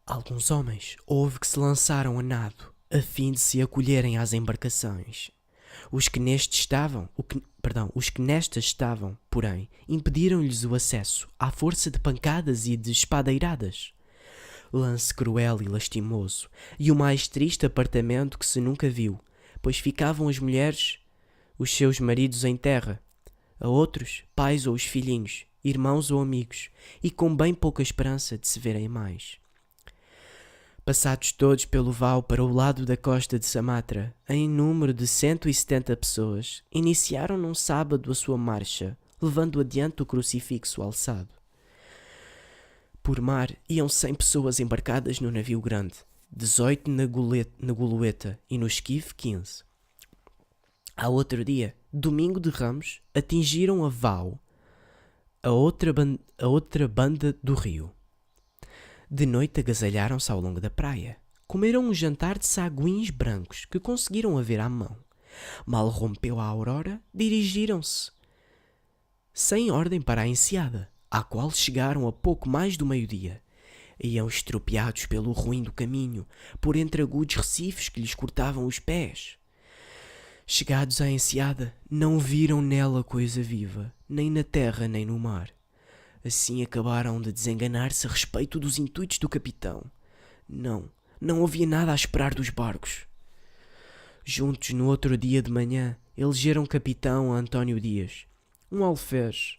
Alguns homens houve que se lançaram a nado, a fim de se acolherem às embarcações. Os que nestas estavam, porém, impediram-lhes o acesso, à força de pancadas e de espadeiradas. Lance cruel e lastimoso, e o mais triste apartamento que se nunca viu, pois ficavam as mulheres, os seus maridos em terra, a outros, pais ou os filhinhos, irmãos ou amigos, e com bem pouca esperança de se verem mais. Passados todos pelo val para o lado da costa de Samatra, em número de 170 pessoas, iniciaram num sábado a sua marcha, levando adiante o crucifixo alçado. Por mar iam 100 pessoas embarcadas no navio grande, 18 na gulueta e no esquife 15. Ao outro dia, domingo de Ramos, atingiram a Vau, a outra banda do rio. De noite agasalharam-se ao longo da praia. Comeram um jantar de saguins brancos que conseguiram haver à mão. Mal rompeu a aurora, dirigiram-se sem ordem para a enseada, à qual chegaram a pouco mais do meio-dia. Iam estropiados pelo ruim do caminho, por entre agudos recifes que lhes cortavam os pés. Chegados à enseada, não viram nela coisa viva, nem na terra nem no mar. Assim acabaram de desenganar-se a respeito dos intuitos do capitão. Não havia nada a esperar dos barcos. Juntos, no outro dia de manhã, elegeram capitão a António Dias, um alferes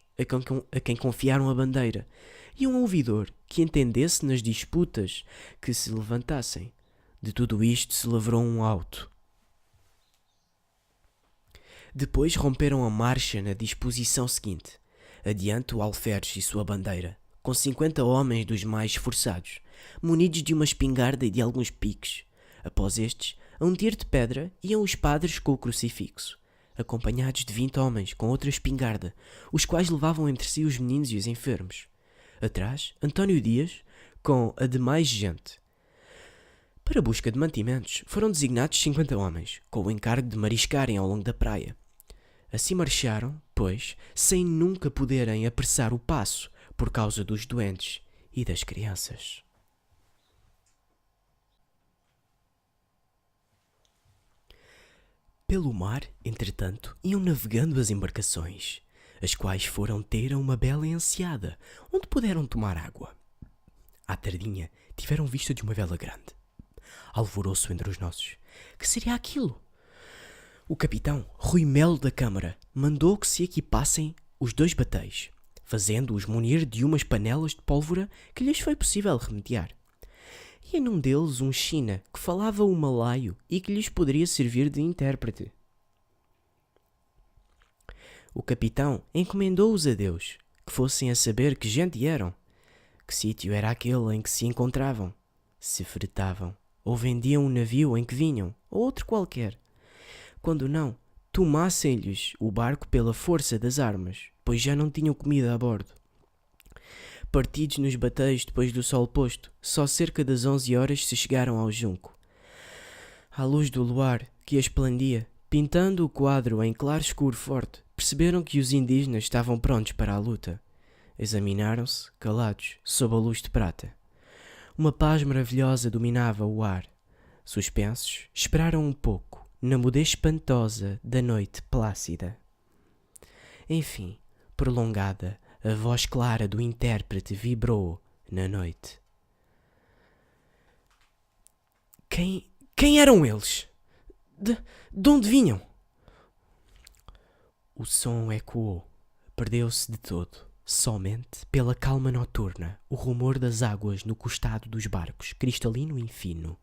a quem confiaram a bandeira, e um ouvidor que entendesse nas disputas que se levantassem. De tudo isto se lavrou um auto. Depois romperam a marcha na disposição seguinte. Adiante o alferes e sua bandeira, com 50 homens dos mais esforçados, munidos de uma espingarda e de alguns piques. Após estes, a um tiro de pedra, iam os padres com o crucifixo, acompanhados de 20 homens com outra espingarda, os quais levavam entre si os meninos e os enfermos. Atrás, António Dias, com a demais gente. Para a busca de mantimentos, foram designados 50 homens, com o encargo de mariscarem ao longo da praia. Assim marcharam, pois, sem nunca poderem apressar o passo por causa dos doentes e das crianças. Pelo mar, entretanto, iam navegando as embarcações, as quais foram ter a uma bela enseada, onde puderam tomar água. À tardinha, tiveram vista de uma vela grande. Alvoroço entre os nossos. Que seria aquilo? O capitão, Rui Melo da Câmara, mandou que se equipassem os 2 batéis, fazendo-os munir de umas panelas de pólvora que lhes foi possível remediar. E em um deles um China que falava o malaio e que lhes poderia servir de intérprete. O capitão encomendou-os a Deus, que fossem a saber que gente eram, que sítio era aquele em que se encontravam, se fretavam, ou vendiam o navio em que vinham, ou outro qualquer. Quando não, tomassem-lhes o barco pela força das armas, pois já não tinham comida a bordo. Partidos nos batéis depois do sol posto, só cerca das 11 horas se chegaram ao junco. À luz do luar, que as esplendia, pintando o quadro em claro escuro forte, perceberam que os indígenas estavam prontos para a luta. Examinaram-se, calados, sob a luz de prata. Uma paz maravilhosa dominava o ar. Suspensos, esperaram um pouco, na mudez espantosa da noite plácida. Enfim, prolongada, a voz clara do intérprete vibrou na noite. Quem eram eles? De onde vinham? O som ecoou, perdeu-se de todo. Somente, pela calma noturna, o rumor das águas no costado dos barcos, cristalino e fino.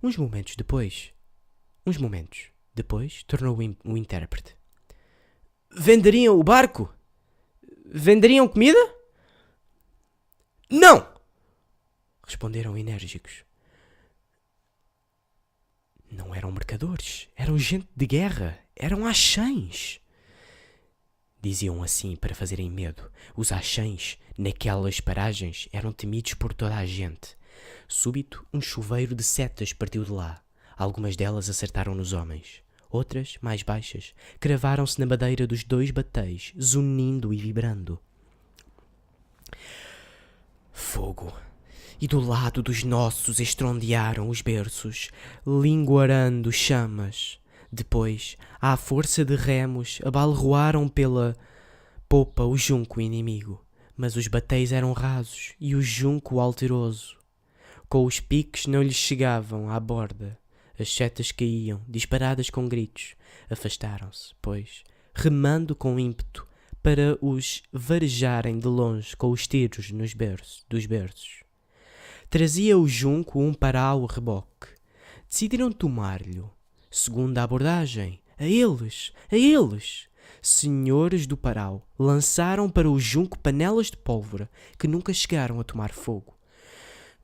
Uns momentos depois, tornou o intérprete. Venderiam o barco? Venderiam comida? Não! Responderam enérgicos. Não eram mercadores, eram gente de guerra, eram axães. Diziam assim para fazerem medo. Os axães, naquelas paragens, eram temidos por toda a gente. Súbito, um chuveiro de setas partiu de lá. Algumas delas acertaram nos homens. Outras, mais baixas, cravaram-se na madeira dos 2 batéis, zunindo e vibrando. Fogo! E do lado dos nossos estrondearam os berços, linguarando chamas. Depois, à força de remos, abalroaram pela popa o junco inimigo. Mas os batéis eram rasos e o junco alteroso. Com os piques não lhes chegavam à borda. As setas caíam, disparadas com gritos. Afastaram-se, pois, remando com ímpeto, para os varejarem de longe com os tiros dos berços. Trazia o junco um parau reboque. Decidiram tomar-lhe. Segunda abordagem. A eles! Senhores do parau, lançaram para o junco panelas de pólvora que nunca chegaram a tomar fogo.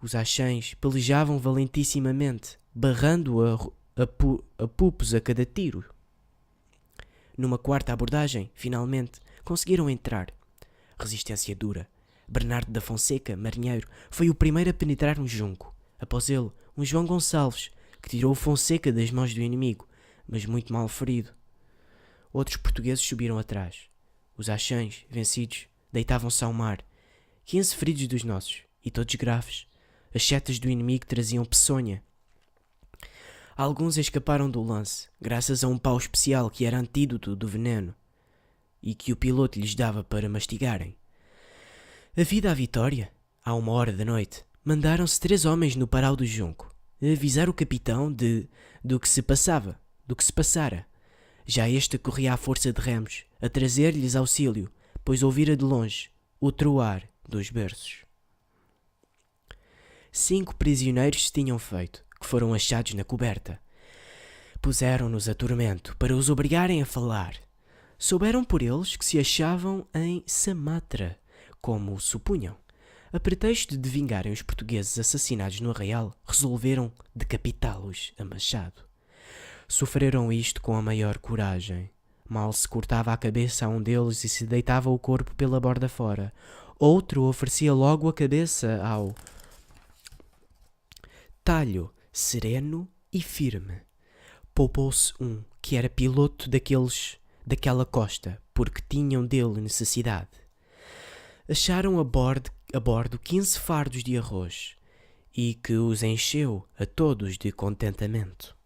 Os axães pelejavam valentissimamente, barrando a pupos a cada tiro. Numa 4ª abordagem, finalmente, conseguiram entrar. Resistência dura. Bernardo da Fonseca, marinheiro, foi o primeiro a penetrar no junco. Após ele, um João Gonçalves, que tirou Fonseca das mãos do inimigo, mas muito mal ferido. Outros portugueses subiram atrás. Os axães, vencidos, deitavam-se ao mar. 15 feridos dos nossos, e todos graves. As setas do inimigo traziam peçonha. Alguns escaparam do lance, graças a um pau especial que era antídoto do veneno, e que o piloto lhes dava para mastigarem. A vida à vitória, à 1h da noite, mandaram-se 3 homens no parau do junco, a avisar o capitão do que se passara. Já este corria à força de remos, a trazer-lhes auxílio, pois ouvira de longe o troar dos berços. 5 prisioneiros se tinham feito, que foram achados na coberta. Puseram-nos a tormento para os obrigarem a falar. Souberam por eles que se achavam em Samatra, como supunham. A pretexto de vingarem os portugueses assassinados no Arraial, resolveram decapitá-los a machado. Sofreram isto com a maior coragem. Mal se cortava a cabeça a um deles e se deitava o corpo pela borda fora. Outro oferecia logo a cabeça ao talho, sereno e firme. Poupou-se um, que era piloto daquela costa, porque tinham dele necessidade. Acharam a bordo 15 fardos de arroz, e que os encheu a todos de contentamento.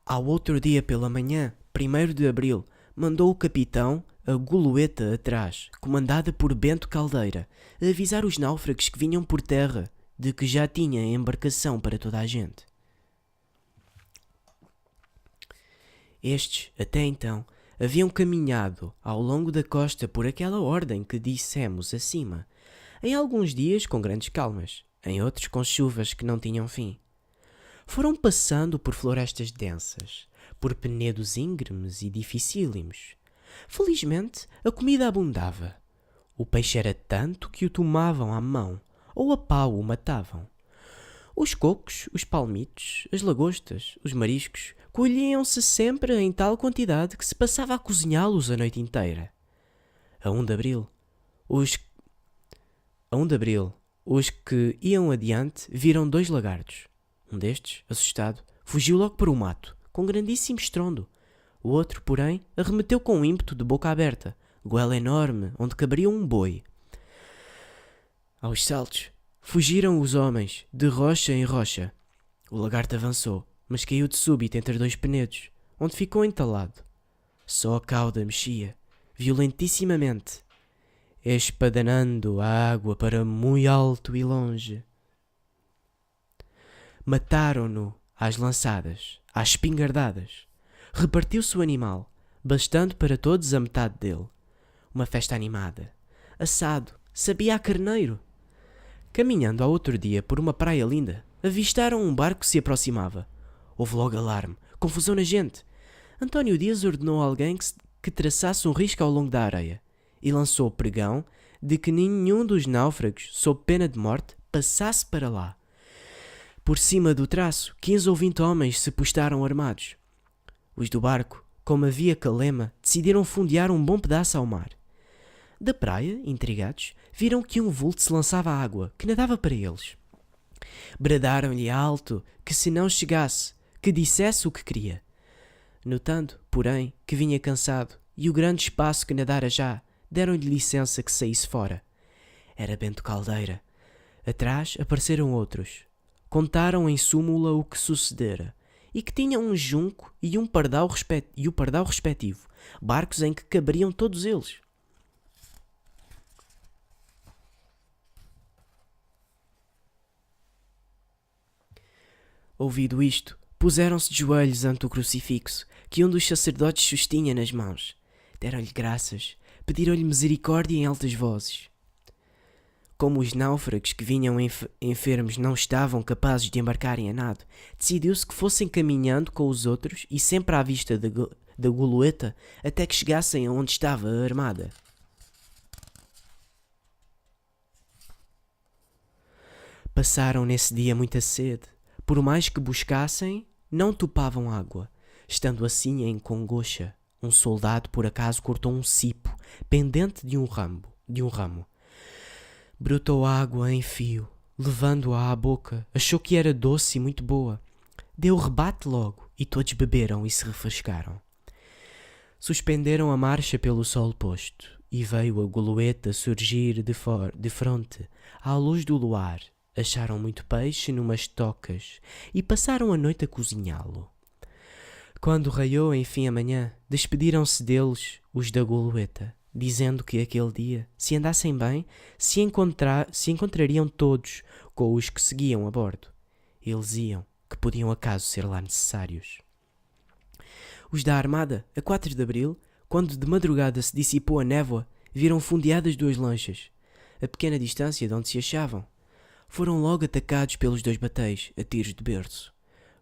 Ao outro dia pela manhã, 1º de abril, mandou o capitão a goloeta atrás, comandada por Bento Caldeira, a avisar os náufragos que vinham por terra de que já tinha embarcação para toda a gente. Estes, até então, haviam caminhado ao longo da costa por aquela ordem que dissemos acima, em alguns dias com grandes calmas, em outros com chuvas que não tinham fim. Foram passando por florestas densas, por penedos íngremes e dificílimos. Felizmente, a comida abundava. O peixe era tanto que o tomavam à mão, ou a pau o matavam. Os cocos, os palmitos, as lagostas, os mariscos, colhiam-se sempre em tal quantidade que se passava a cozinhá-los a noite inteira. A 1 de Abril, os que iam adiante viram 2 lagartos. Um destes, assustado, fugiu logo para o mato, com grandíssimo estrondo. O outro, porém, arremeteu com ímpeto de boca aberta, goela enorme, onde caberia um boi. Aos saltos, fugiram os homens, de rocha em rocha. O lagarto avançou, mas caiu de súbito entre 2 penedos, onde ficou entalado. Só a cauda mexia, violentissimamente, espadanando a água para muito alto e longe. Mataram-no às lançadas, às espingardadas. Repartiu-se o animal, bastando para todos a metade dele. Uma festa animada. Assado, sabia a carneiro. Caminhando ao outro dia por uma praia linda, avistaram um barco que se aproximava. Houve logo alarme, confusão na gente. António Dias ordenou a alguém que traçasse um risco ao longo da areia e lançou o pregão de que nenhum dos náufragos, sob pena de morte, passasse para lá. Por cima do traço, 15 ou 20 homens se postaram armados. Os do barco, como havia calema, decidiram fundear um bom pedaço ao mar. Da praia, intrigados, viram que um vulto se lançava à água, que nadava para eles. Bradaram-lhe alto que se não chegasse, que dissesse o que queria. Notando, porém, que vinha cansado e o grande espaço que nadara já, deram-lhe licença que saísse fora. Era Bento Caldeira. Atrás apareceram outros. Contaram em súmula o que sucedera, e que tinha um junco e o pardal respectivo, barcos em que caberiam todos eles. Ouvido isto, puseram-se de joelhos ante o crucifixo, que um dos sacerdotes sustinha nas mãos. Deram-lhe graças, pediram-lhe misericórdia em altas vozes. Como os náufragos que vinham enfermos não estavam capazes de embarcarem a nado, decidiu-se que fossem caminhando com os outros e sempre à vista da goloeta até que chegassem aonde estava a armada. Passaram nesse dia muita sede. Por mais que buscassem, não topavam água. Estando assim em congoxa, um soldado por acaso cortou um cipo pendente de um ramo. Brotou água em fio, levando-a à boca. Achou que era doce e muito boa. Deu rebate logo e todos beberam e se refrescaram. Suspenderam a marcha pelo sol posto e veio a goloeta surgir de fronte, à luz do luar. Acharam muito peixe numas tocas e passaram a noite a cozinhá-lo. Quando raiou enfim a manhã, despediram-se deles os da goloeta, dizendo que aquele dia, se andassem bem, se encontrariam todos com os que seguiam a bordo. Eles iam, que podiam acaso ser lá necessários. Os da armada, a 4 de Abril, quando de madrugada se dissipou a névoa, viram fundeadas 2 lanchas, a pequena distância de onde se achavam. Foram logo atacados pelos 2 batéis, a tiros de berço.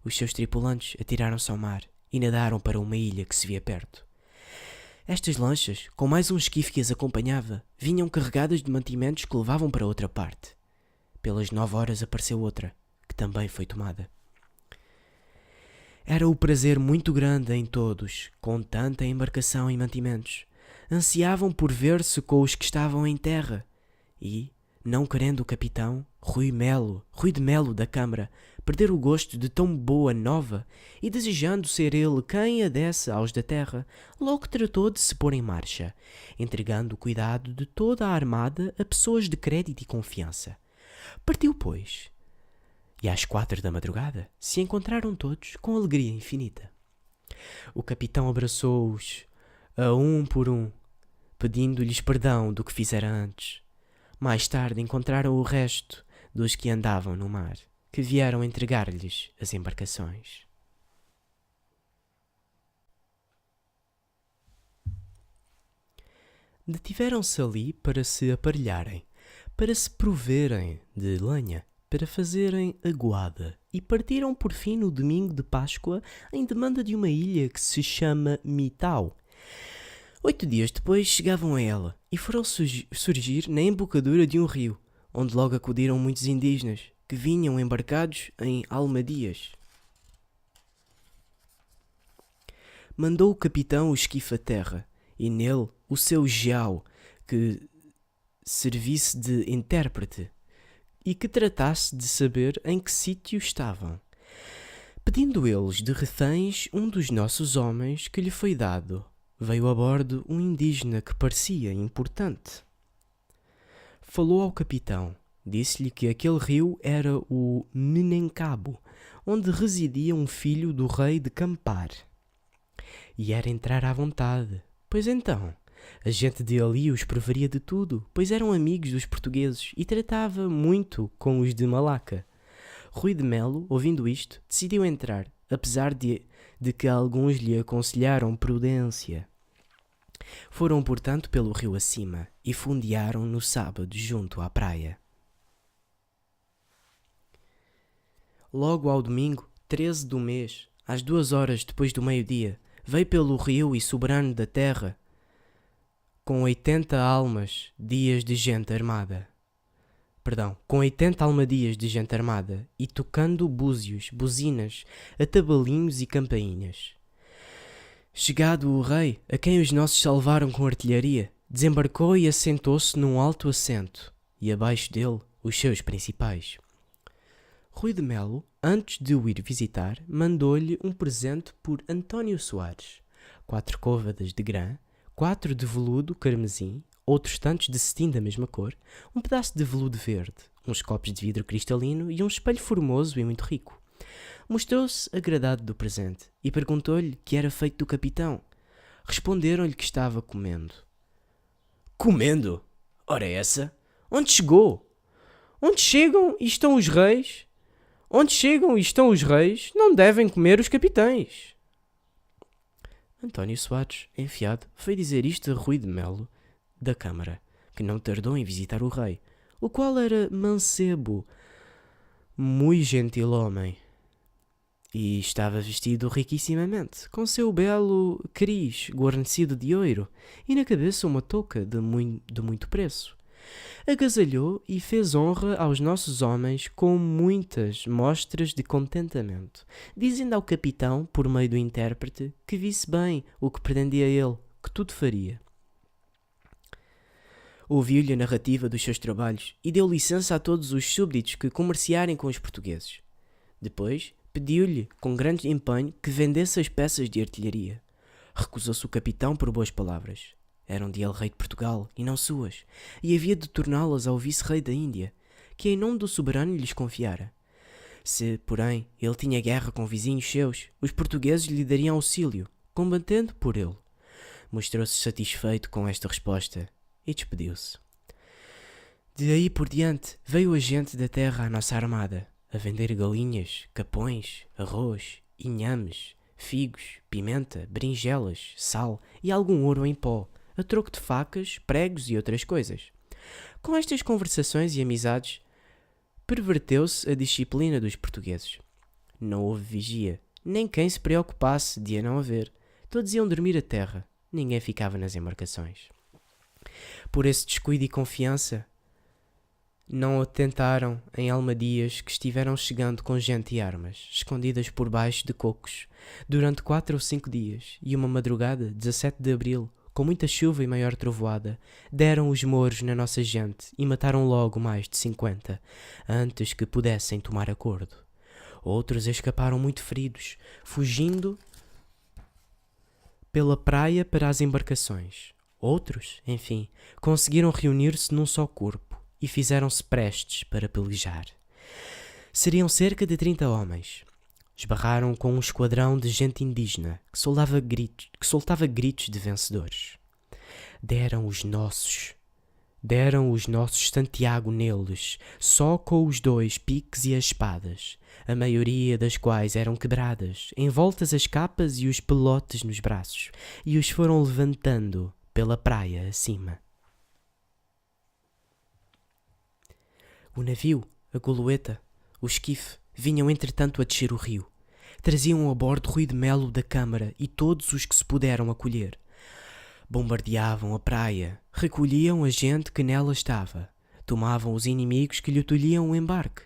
Os seus tripulantes atiraram-se ao mar e nadaram para uma ilha que se via perto. Estas lanchas, com mais um esquife que as acompanhava, vinham carregadas de mantimentos que levavam para outra parte. Pelas 9 horas apareceu outra, que também foi tomada. Era o prazer muito grande em todos, com tanta embarcação e mantimentos. Ansiavam por ver-se com os que estavam em terra e, não querendo o capitão, Rui de Melo da Câmara, perder o gosto de tão boa nova e desejando ser ele quem a desse aos da terra, logo tratou de se pôr em marcha, entregando o cuidado de toda a armada a pessoas de crédito e confiança. Partiu, pois, e às 4 da madrugada se encontraram todos com alegria infinita. O capitão abraçou-os a um por um, pedindo-lhes perdão do que fizera antes. Mais tarde encontraram o resto dos que andavam no mar, que vieram entregar-lhes as embarcações. Detiveram-se ali para se aparelharem, para se proverem de lenha, para fazerem aguada, e partiram por fim no domingo de Páscoa em demanda de uma ilha que se chama Mitau. 8 dias depois chegavam a ela e foram surgir na embocadura de um rio, onde logo acudiram muitos indígenas, que vinham embarcados em almadias. Mandou o capitão o esquife a terra, e nele o seu geau, que servisse de intérprete, e que tratasse de saber em que sítio estavam. Pedindo eles de reféns um dos nossos homens que lhe foi dado, veio a bordo um indígena que parecia importante. Falou ao capitão, disse-lhe que aquele rio era o Menencabo, onde residia um filho do rei de Campar. E era entrar à vontade, pois então a gente de ali os proveria de tudo, pois eram amigos dos portugueses e tratava muito com os de Malaca. Rui de Melo, ouvindo isto, decidiu entrar, apesar de que alguns lhe aconselharam prudência. Foram, portanto, pelo rio acima e fundearam no sábado junto à praia. Logo ao domingo, 13 do mês, às 2 horas depois do meio-dia, veio pelo rio e soberano da terra, com 80 almas dias de gente armada. Com 80 almadias de gente armada, e tocando búzios, buzinas, atabalinhos e campainhas. Chegado o rei, a quem os nossos salvaram com artilharia, desembarcou e assentou-se num alto assento, e abaixo dele os seus principais. Rui de Melo, antes de o ir visitar, mandou-lhe um presente por António Soares, 4 côvadas de grã, 4 de veludo carmesim, outros tantos de cetim da mesma cor, um pedaço de veludo verde, uns copos de vidro cristalino e um espelho formoso e muito rico. Mostrou-se agradado do presente e perguntou-lhe que era feito do capitão. Responderam-lhe que estava comendo. Comendo? Ora essa? Onde chegou? Onde chegam e estão os reis? Onde chegam e estão os reis, não devem comer os capitães. António Soares, enfiado, foi dizer isto a Rui de Melo, da Câmara, que não tardou em visitar o rei, o qual era mancebo, muito gentil homem, e estava vestido riquissimamente, com seu belo cris guarnecido de ouro, e na cabeça uma touca de muito preço. Agasalhou e fez honra aos nossos homens com muitas mostras de contentamento, dizendo ao capitão, por meio do intérprete, que visse bem o que pretendia ele, que tudo faria. Ouviu-lhe a narrativa dos seus trabalhos e deu licença a todos os súbditos que comerciarem com os portugueses. Depois, pediu-lhe, com grande empenho, que vendesse as peças de artilharia. Recusou-se o capitão por boas palavras. Eram de ele rei de Portugal, e não suas, e havia de torná-las ao vice-rei da Índia, que em nome do soberano lhes confiara. Se, porém, ele tinha guerra com vizinhos seus, os portugueses lhe dariam auxílio, combatendo por ele. Mostrou-se satisfeito com esta resposta, e despediu-se. De aí por diante, veio a gente da terra à nossa armada, a vender galinhas, capões, arroz, inhames, figos, pimenta, berinjelas, sal e algum ouro em pó, a troco de facas, pregos e outras coisas. Com estas conversações e amizades, perverteu-se a disciplina dos portugueses. Não houve vigia, nem quem se preocupasse de a não haver. Todos iam dormir a terra, ninguém ficava nas embarcações. Por esse descuido e confiança, não atentaram em almadias que estiveram chegando com gente e armas, escondidas por baixo de cocos, durante 4 ou 5 dias, e uma madrugada, 17 de abril, com muita chuva e maior trovoada, deram os mouros na nossa gente e mataram logo mais de 50, antes que pudessem tomar acordo. Outros escaparam muito feridos, fugindo pela praia para as embarcações. Outros, enfim, conseguiram reunir-se num só corpo e fizeram-se prestes para pelejar. Seriam cerca de 30 homens. Esbarraram com um esquadrão de gente indígena que soltava gritos de vencedores. Deram os nossos Deram os nossos Santiago neles, só com os 2 piques e as espadas, a maioria das quais eram quebradas, envoltas as capas e os pelotes nos braços, e os foram levantando pela praia acima. O navio, a goleta, o esquife, vinham entretanto a descer o rio. Traziam a bordo Rui de Melo da Câmara e todos os que se puderam acolher. Bombardeavam a praia, recolhiam a gente que nela estava, tomavam os inimigos que lhe tolhiam o embarque.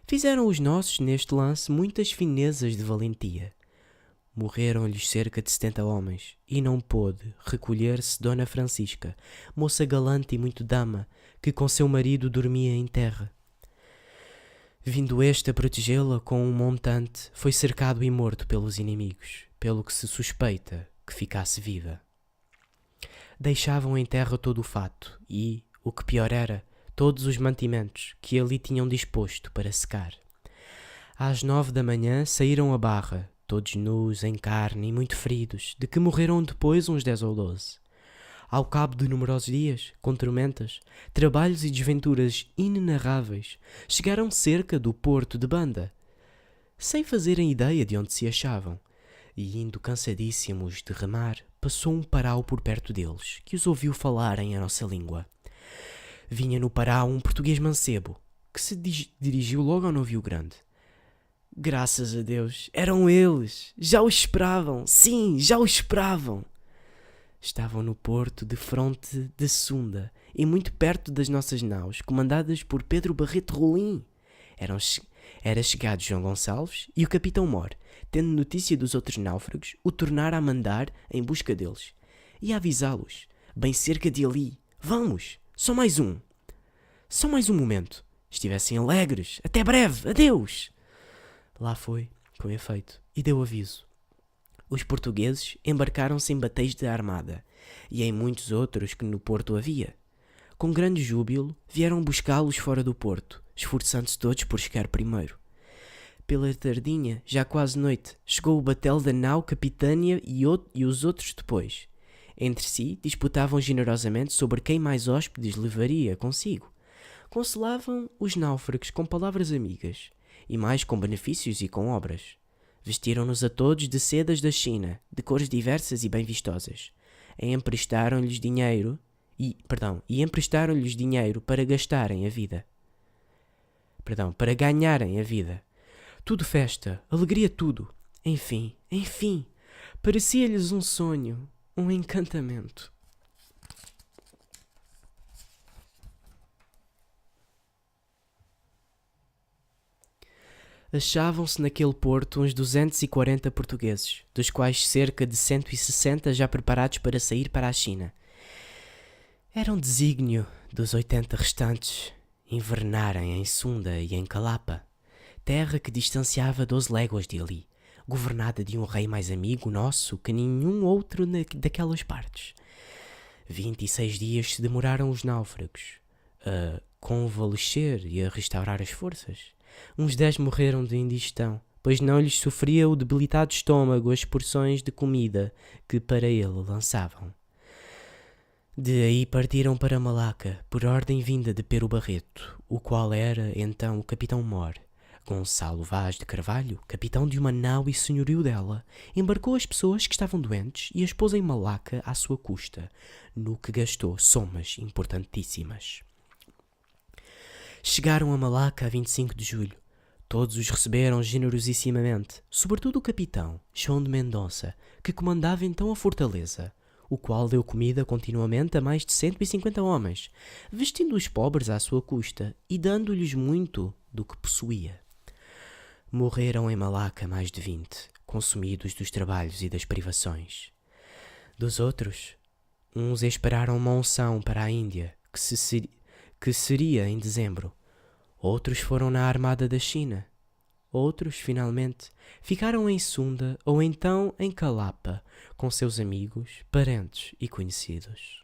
Fizeram os nossos, neste lance, muitas finezas de valentia. Morreram-lhes cerca de 70 homens, e não pôde recolher-se Dona Francisca, moça galante e muito dama, que com seu marido dormia em terra. Vindo este a protegê-la com um montante, foi cercado e morto pelos inimigos, pelo que se suspeita que ficasse viva. Deixavam em terra todo o fato e, o que pior era, todos os mantimentos que ali tinham disposto para secar. Às 9 da manhã saíram à barra, todos nus, em carne e muito feridos, de que morreram depois uns 10 ou 12. Ao cabo de numerosos dias, com tormentas, trabalhos e desventuras inenarráveis, chegaram cerca do porto de Banda, sem fazerem ideia de onde se achavam, e indo cansadíssimos de remar, passou um parau por perto deles, que os ouviu falarem a nossa língua. Vinha no parau um português mancebo, que se dirigiu logo ao navio grande. Graças a Deus, eram eles! Já o esperavam! Sim, já o esperavam! Estavam no porto de fronte de Sunda e muito perto das nossas naus, comandadas por Pedro Barreto Rolim. Era chegado João Gonçalves e o capitão Mor, tendo notícia dos outros náufragos, o tornara a mandar em busca deles e a avisá-los, bem cerca de ali. Vamos, só mais um momento. Estivessem alegres, até breve, adeus. Lá foi, com efeito, e deu aviso. Os portugueses embarcaram-se em batéis de armada, e em muitos outros que no porto havia. Com grande júbilo, vieram buscá-los fora do porto, esforçando-se todos por chegar primeiro. Pela tardinha, já quase noite, chegou o batel da nau capitânia e os outros depois. Entre si, disputavam generosamente sobre quem mais hóspedes levaria consigo. Consolavam os náufragos com palavras amigas, e mais com benefícios e com obras. Vestiram-nos a todos de sedas da China, de cores diversas e bem vistosas. E emprestaram-lhes dinheiro para gastarem a vida. Para ganharem a vida. Tudo festa, alegria tudo. Enfim, parecia-lhes um sonho, um encantamento. Achavam-se naquele porto uns 240 portugueses, dos quais cerca de 160 já preparados para sair para a China. Era um desígnio dos 80 restantes invernarem em Sunda e em Calapa, terra que distanciava 12 léguas de ali, governada de um rei mais amigo nosso que nenhum outro daquelas partes. 26 dias se demoraram os náufragos a convalescer e a restaurar as forças. Uns 10 morreram de indigestão, pois não lhes sofria o debilitado estômago as porções de comida que para ele lançavam. De aí partiram para Malaca, por ordem vinda de Pero Barreto, o qual era então o capitão Mor. Gonçalo Vaz de Carvalho, capitão de uma nau e senhorio dela, embarcou as pessoas que estavam doentes e as pôs em Malaca à sua custa, no que gastou somas importantíssimas. Chegaram a Malaca a 25 de julho. Todos os receberam generosissimamente, sobretudo o capitão, João de Mendonça, que comandava então a fortaleza, o qual deu comida continuamente a mais de 150 homens, vestindo os pobres à sua custa e dando-lhes muito do que possuía. Morreram em Malaca mais de 20, consumidos dos trabalhos e das privações. Dos outros, uns esperaram uma unção para a Índia, que seria em dezembro. Outros foram na armada da China. Outros, finalmente, ficaram em Sunda ou então em Calapa, com seus amigos, parentes e conhecidos.